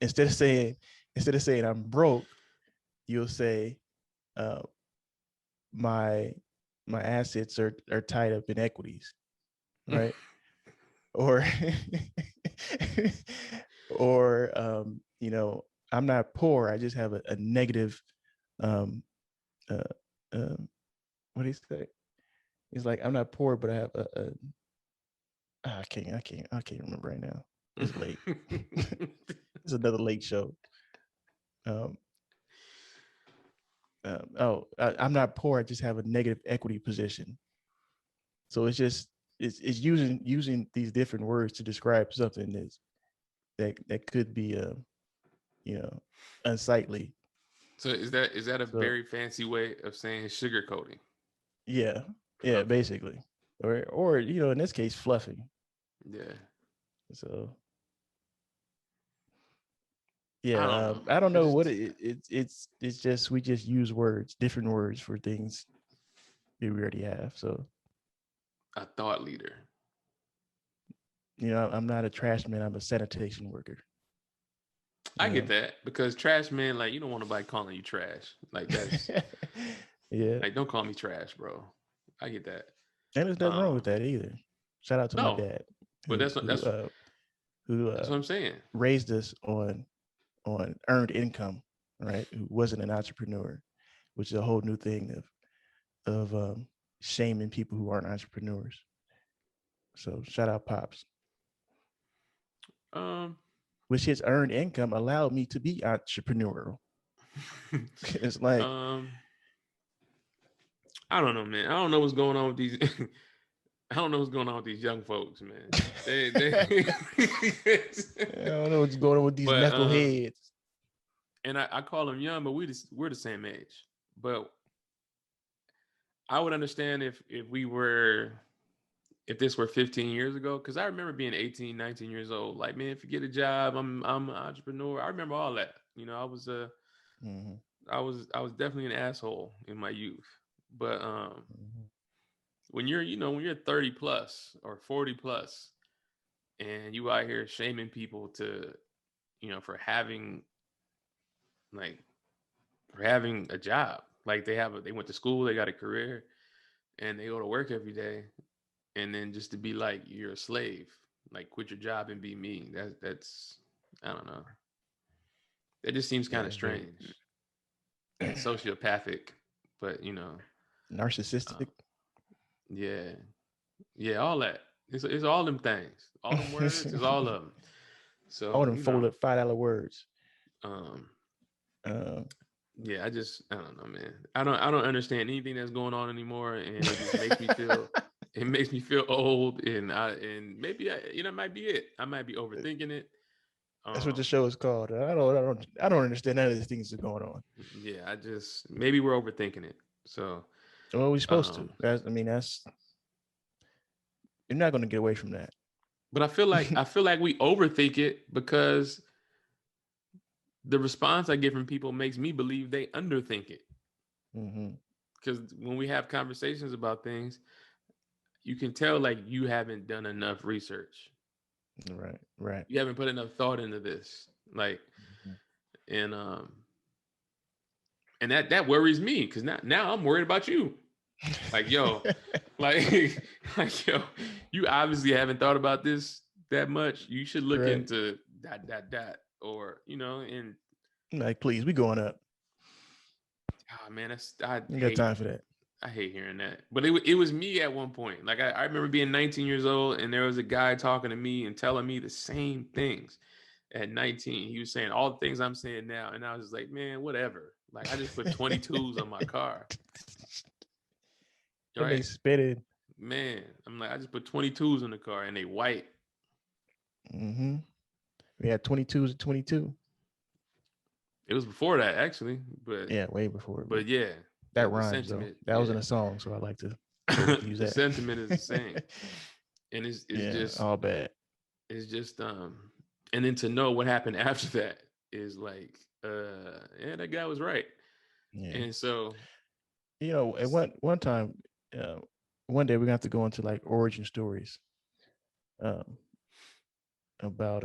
[SPEAKER 2] instead of saying I'm broke, you'll say uh, my my assets are tied up in equities, right? Or or I'm not poor. I just have a negative um uh, um what do you say? It's like, I'm not poor, but I have I can't remember right now. It's late. It's another late show. Um, I'm not poor. I just have a negative equity position. So it's just it's using these different words to describe something that could be you know unsightly.
[SPEAKER 1] So is that a
[SPEAKER 2] So
[SPEAKER 1] very fancy way of saying sugarcoating?
[SPEAKER 2] yeah, yeah,
[SPEAKER 1] Okay.
[SPEAKER 2] basically, or in this case, fluffing.
[SPEAKER 1] Yeah.
[SPEAKER 2] So
[SPEAKER 1] I
[SPEAKER 2] yeah,
[SPEAKER 1] don't know.
[SPEAKER 2] I don't know what
[SPEAKER 1] It's
[SPEAKER 2] it's just we just use words, different words for things that we already have. So
[SPEAKER 1] a thought leader.
[SPEAKER 2] I'm not a trash man. I'm a sanitation worker.
[SPEAKER 1] I
[SPEAKER 2] You
[SPEAKER 1] get
[SPEAKER 2] know.
[SPEAKER 1] that because trash man, like you don't want nobody calling you trash. Like that's
[SPEAKER 2] Yeah,
[SPEAKER 1] like don't call me trash, bro. I get that.
[SPEAKER 2] and there's nothing wrong with
[SPEAKER 1] Um,
[SPEAKER 2] that either. Shout out to my
[SPEAKER 1] no,
[SPEAKER 2] dad
[SPEAKER 1] but
[SPEAKER 2] who who uh who
[SPEAKER 1] that's what I'm saying.
[SPEAKER 2] raised us on earned income, right? Who wasn't an entrepreneur, which is a whole new thing of shaming people who aren't entrepreneurs. So shout out pops,
[SPEAKER 1] Um,
[SPEAKER 2] which his earned income allowed me to be entrepreneurial. It's like
[SPEAKER 1] um, I don't know, man. I don't know what's going on with these. I don't know what's going on with these young folks, man. They
[SPEAKER 2] I don't know what's going on with these
[SPEAKER 1] but
[SPEAKER 2] knuckleheads.
[SPEAKER 1] and I call them young, but we're the same age. But I would understand if this were 15 years ago, because I remember being 18, 19 years old. Like, man, forget a job. I'm an entrepreneur. I remember all that.
[SPEAKER 2] Mm-hmm.
[SPEAKER 1] I was definitely an asshole in my youth. But
[SPEAKER 2] Mm-hmm.
[SPEAKER 1] when you're 30 plus or 40 plus and you out here shaming people to for having like for having a job. Like they went to school, they got a career, and they go to work every day, and then just to be like you're a slave, like quit your job and be me. That's I don't know. That just seems
[SPEAKER 2] Yeah,
[SPEAKER 1] kind of
[SPEAKER 2] it's very
[SPEAKER 1] strange and sociopathic, but
[SPEAKER 2] narcissistic.
[SPEAKER 1] uh, yeah, yeah, all that. It's all them things, all them words, is all of them.
[SPEAKER 2] All
[SPEAKER 1] So
[SPEAKER 2] them folded $5 words.
[SPEAKER 1] um,
[SPEAKER 2] Uh,
[SPEAKER 1] yeah, I don't know, man. I don't understand anything that's going on anymore, and it just makes me feel it makes me feel old, and maybe it might be it. I might be overthinking it.
[SPEAKER 2] that's what the
[SPEAKER 1] Um,
[SPEAKER 2] show is called. I don't understand none of these things that are going on.
[SPEAKER 1] yeah, I just maybe we're overthinking it. So,
[SPEAKER 2] Well, we're supposed to.
[SPEAKER 1] um,
[SPEAKER 2] That's you're not going to get away from that.
[SPEAKER 1] but I feel like we overthink it because the response I get from people makes me believe they underthink it.
[SPEAKER 2] Mm-hmm.
[SPEAKER 1] Because when we have conversations about things, you can tell like you haven't done enough research.
[SPEAKER 2] Right, right.
[SPEAKER 1] You haven't put enough thought into this. Like,
[SPEAKER 2] Mm-hmm.
[SPEAKER 1] and that worries me because now I'm worried about you. Like, yo, like like yo, you obviously haven't thought about this that much. You should look
[SPEAKER 2] Right.
[SPEAKER 1] into that or and
[SPEAKER 2] Like, please, we going up.
[SPEAKER 1] man,
[SPEAKER 2] You got time for that.
[SPEAKER 1] I hate hearing that. But it was me at one point. Like I remember being 19 years old and there was a guy talking to me and telling me the same things at 19. He was saying all the things I'm saying now. And I was just like, man, whatever. Like I just put 22s on my car.
[SPEAKER 2] And they
[SPEAKER 1] Right.
[SPEAKER 2] spitted.
[SPEAKER 1] Man. I'm like, I just put 22s on the car and they white.
[SPEAKER 2] Mm-hmm. We had 22s and 22.
[SPEAKER 1] It was before that actually.
[SPEAKER 2] Yeah, way before. But
[SPEAKER 1] But yeah,
[SPEAKER 2] that
[SPEAKER 1] the
[SPEAKER 2] rhymes though.
[SPEAKER 1] sentiment,
[SPEAKER 2] That was in
[SPEAKER 1] yeah.
[SPEAKER 2] a song, so I like to go ahead and use
[SPEAKER 1] The
[SPEAKER 2] that.
[SPEAKER 1] sentiment is the same. And it's
[SPEAKER 2] Yeah,
[SPEAKER 1] just
[SPEAKER 2] all bad.
[SPEAKER 1] it's just and then to know what happened after that is like yeah, that guy was right.
[SPEAKER 2] Yeah.
[SPEAKER 1] And so
[SPEAKER 2] At one time, uh, one day we're gonna have to go into like origin stories, um, about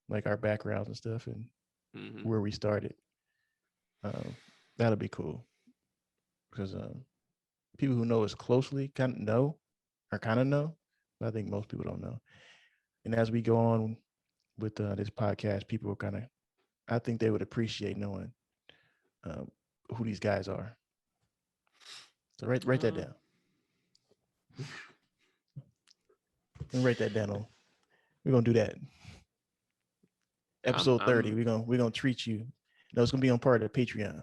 [SPEAKER 2] like our backgrounds and stuff and
[SPEAKER 1] mhm.
[SPEAKER 2] where we started. Um, that'll be cool because people who know us closely kind of know or kind of know, but I think most people don't know. And as we go on with this podcast, people will kind of, I think they would appreciate knowing um, who these guys are. So write that
[SPEAKER 1] um
[SPEAKER 2] down. Let me write that down. We're gonna do that. Episode 30.
[SPEAKER 1] I'm
[SPEAKER 2] We're gonna treat you. No, it's gonna be on part of the Patreon.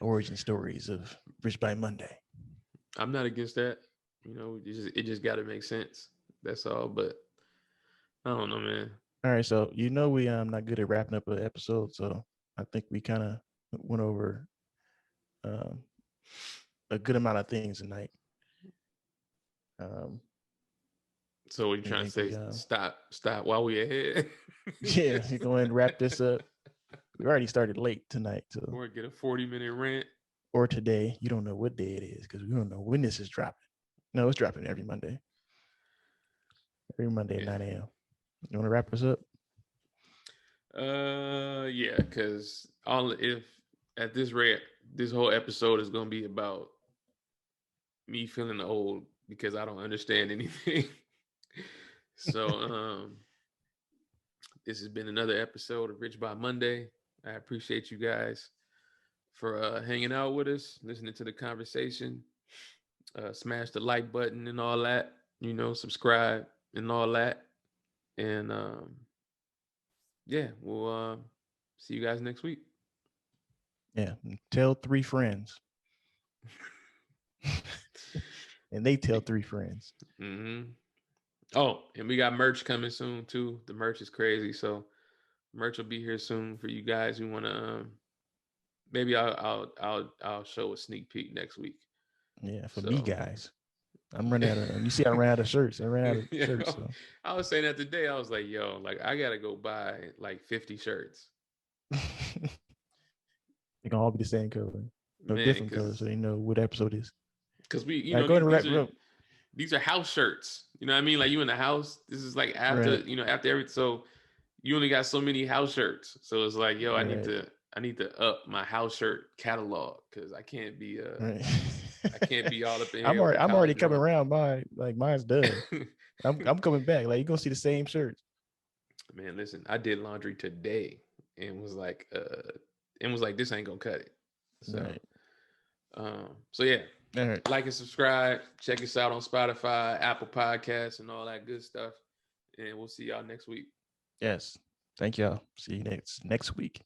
[SPEAKER 2] Origin stories of Rich by Monday.
[SPEAKER 1] I'm not against that. It just got to make sense. That's all. But I don't know, man.
[SPEAKER 2] All right, so we not good at wrapping up an episode, so I think we kind of went over um, a good amount of things tonight. Um,
[SPEAKER 1] So we're
[SPEAKER 2] I
[SPEAKER 1] trying to
[SPEAKER 2] think
[SPEAKER 1] say
[SPEAKER 2] we
[SPEAKER 1] stop while we ahead.
[SPEAKER 2] yeah, you go ahead and wrap this up. We already started late tonight, so
[SPEAKER 1] Or get a 40-minute rant.
[SPEAKER 2] or today. You don't know what day it is because we don't know when this is dropping. No, it's dropping every Monday. Every Monday at 9 a.m. You want to wrap us up?
[SPEAKER 1] Yeah, because all if at this rate, this whole episode is gonna be about me feeling old because I don't understand anything. So this has been another episode of Rich by Monday. I appreciate you guys for hanging out with us, listening to the conversation. Smash the like button and all that. Subscribe and all that. And yeah, we'll see you guys next week.
[SPEAKER 2] Yeah. Tell 3 friends. And they tell 3 friends.
[SPEAKER 1] Mm-hmm. Oh, and we got merch coming soon too. The merch is crazy, so merch will be here soon for you guys who want to. Maybe I'll show a sneak peek next week.
[SPEAKER 2] Yeah, for me
[SPEAKER 1] So
[SPEAKER 2] guys. I'm running out of. You see, I ran out of shirts. I ran out of
[SPEAKER 1] yeah,
[SPEAKER 2] shirts. So
[SPEAKER 1] I was saying that today. I was like, yo, like I gotta go buy like 50 shirts.
[SPEAKER 2] they can all be the same color, no
[SPEAKER 1] Man,
[SPEAKER 2] different colors, so they know what episode is.
[SPEAKER 1] because we,
[SPEAKER 2] All right, go ahead and
[SPEAKER 1] these
[SPEAKER 2] wrap
[SPEAKER 1] are
[SPEAKER 2] it up.
[SPEAKER 1] these are house shirts. You know what I mean? Like you in the house. This is like after
[SPEAKER 2] Right.
[SPEAKER 1] after every. So you only got so many house shirts. So it's like, yo,
[SPEAKER 2] Right.
[SPEAKER 1] I need to up my house shirt catalog because
[SPEAKER 2] Right.
[SPEAKER 1] I can't be all up in here with the
[SPEAKER 2] I'm
[SPEAKER 1] collar
[SPEAKER 2] already coming
[SPEAKER 1] joint.
[SPEAKER 2] around. Mine's done. I'm coming back. Like you're gonna see the same shirts.
[SPEAKER 1] Man, listen, I did laundry today and was like this ain't gonna cut it. So
[SPEAKER 2] Right.
[SPEAKER 1] so yeah,
[SPEAKER 2] All right.
[SPEAKER 1] like and subscribe. Check us out on Spotify, Apple Podcasts, and all that good stuff. And we'll see y'all next week.
[SPEAKER 2] Yes. Thank y'all. See you next week.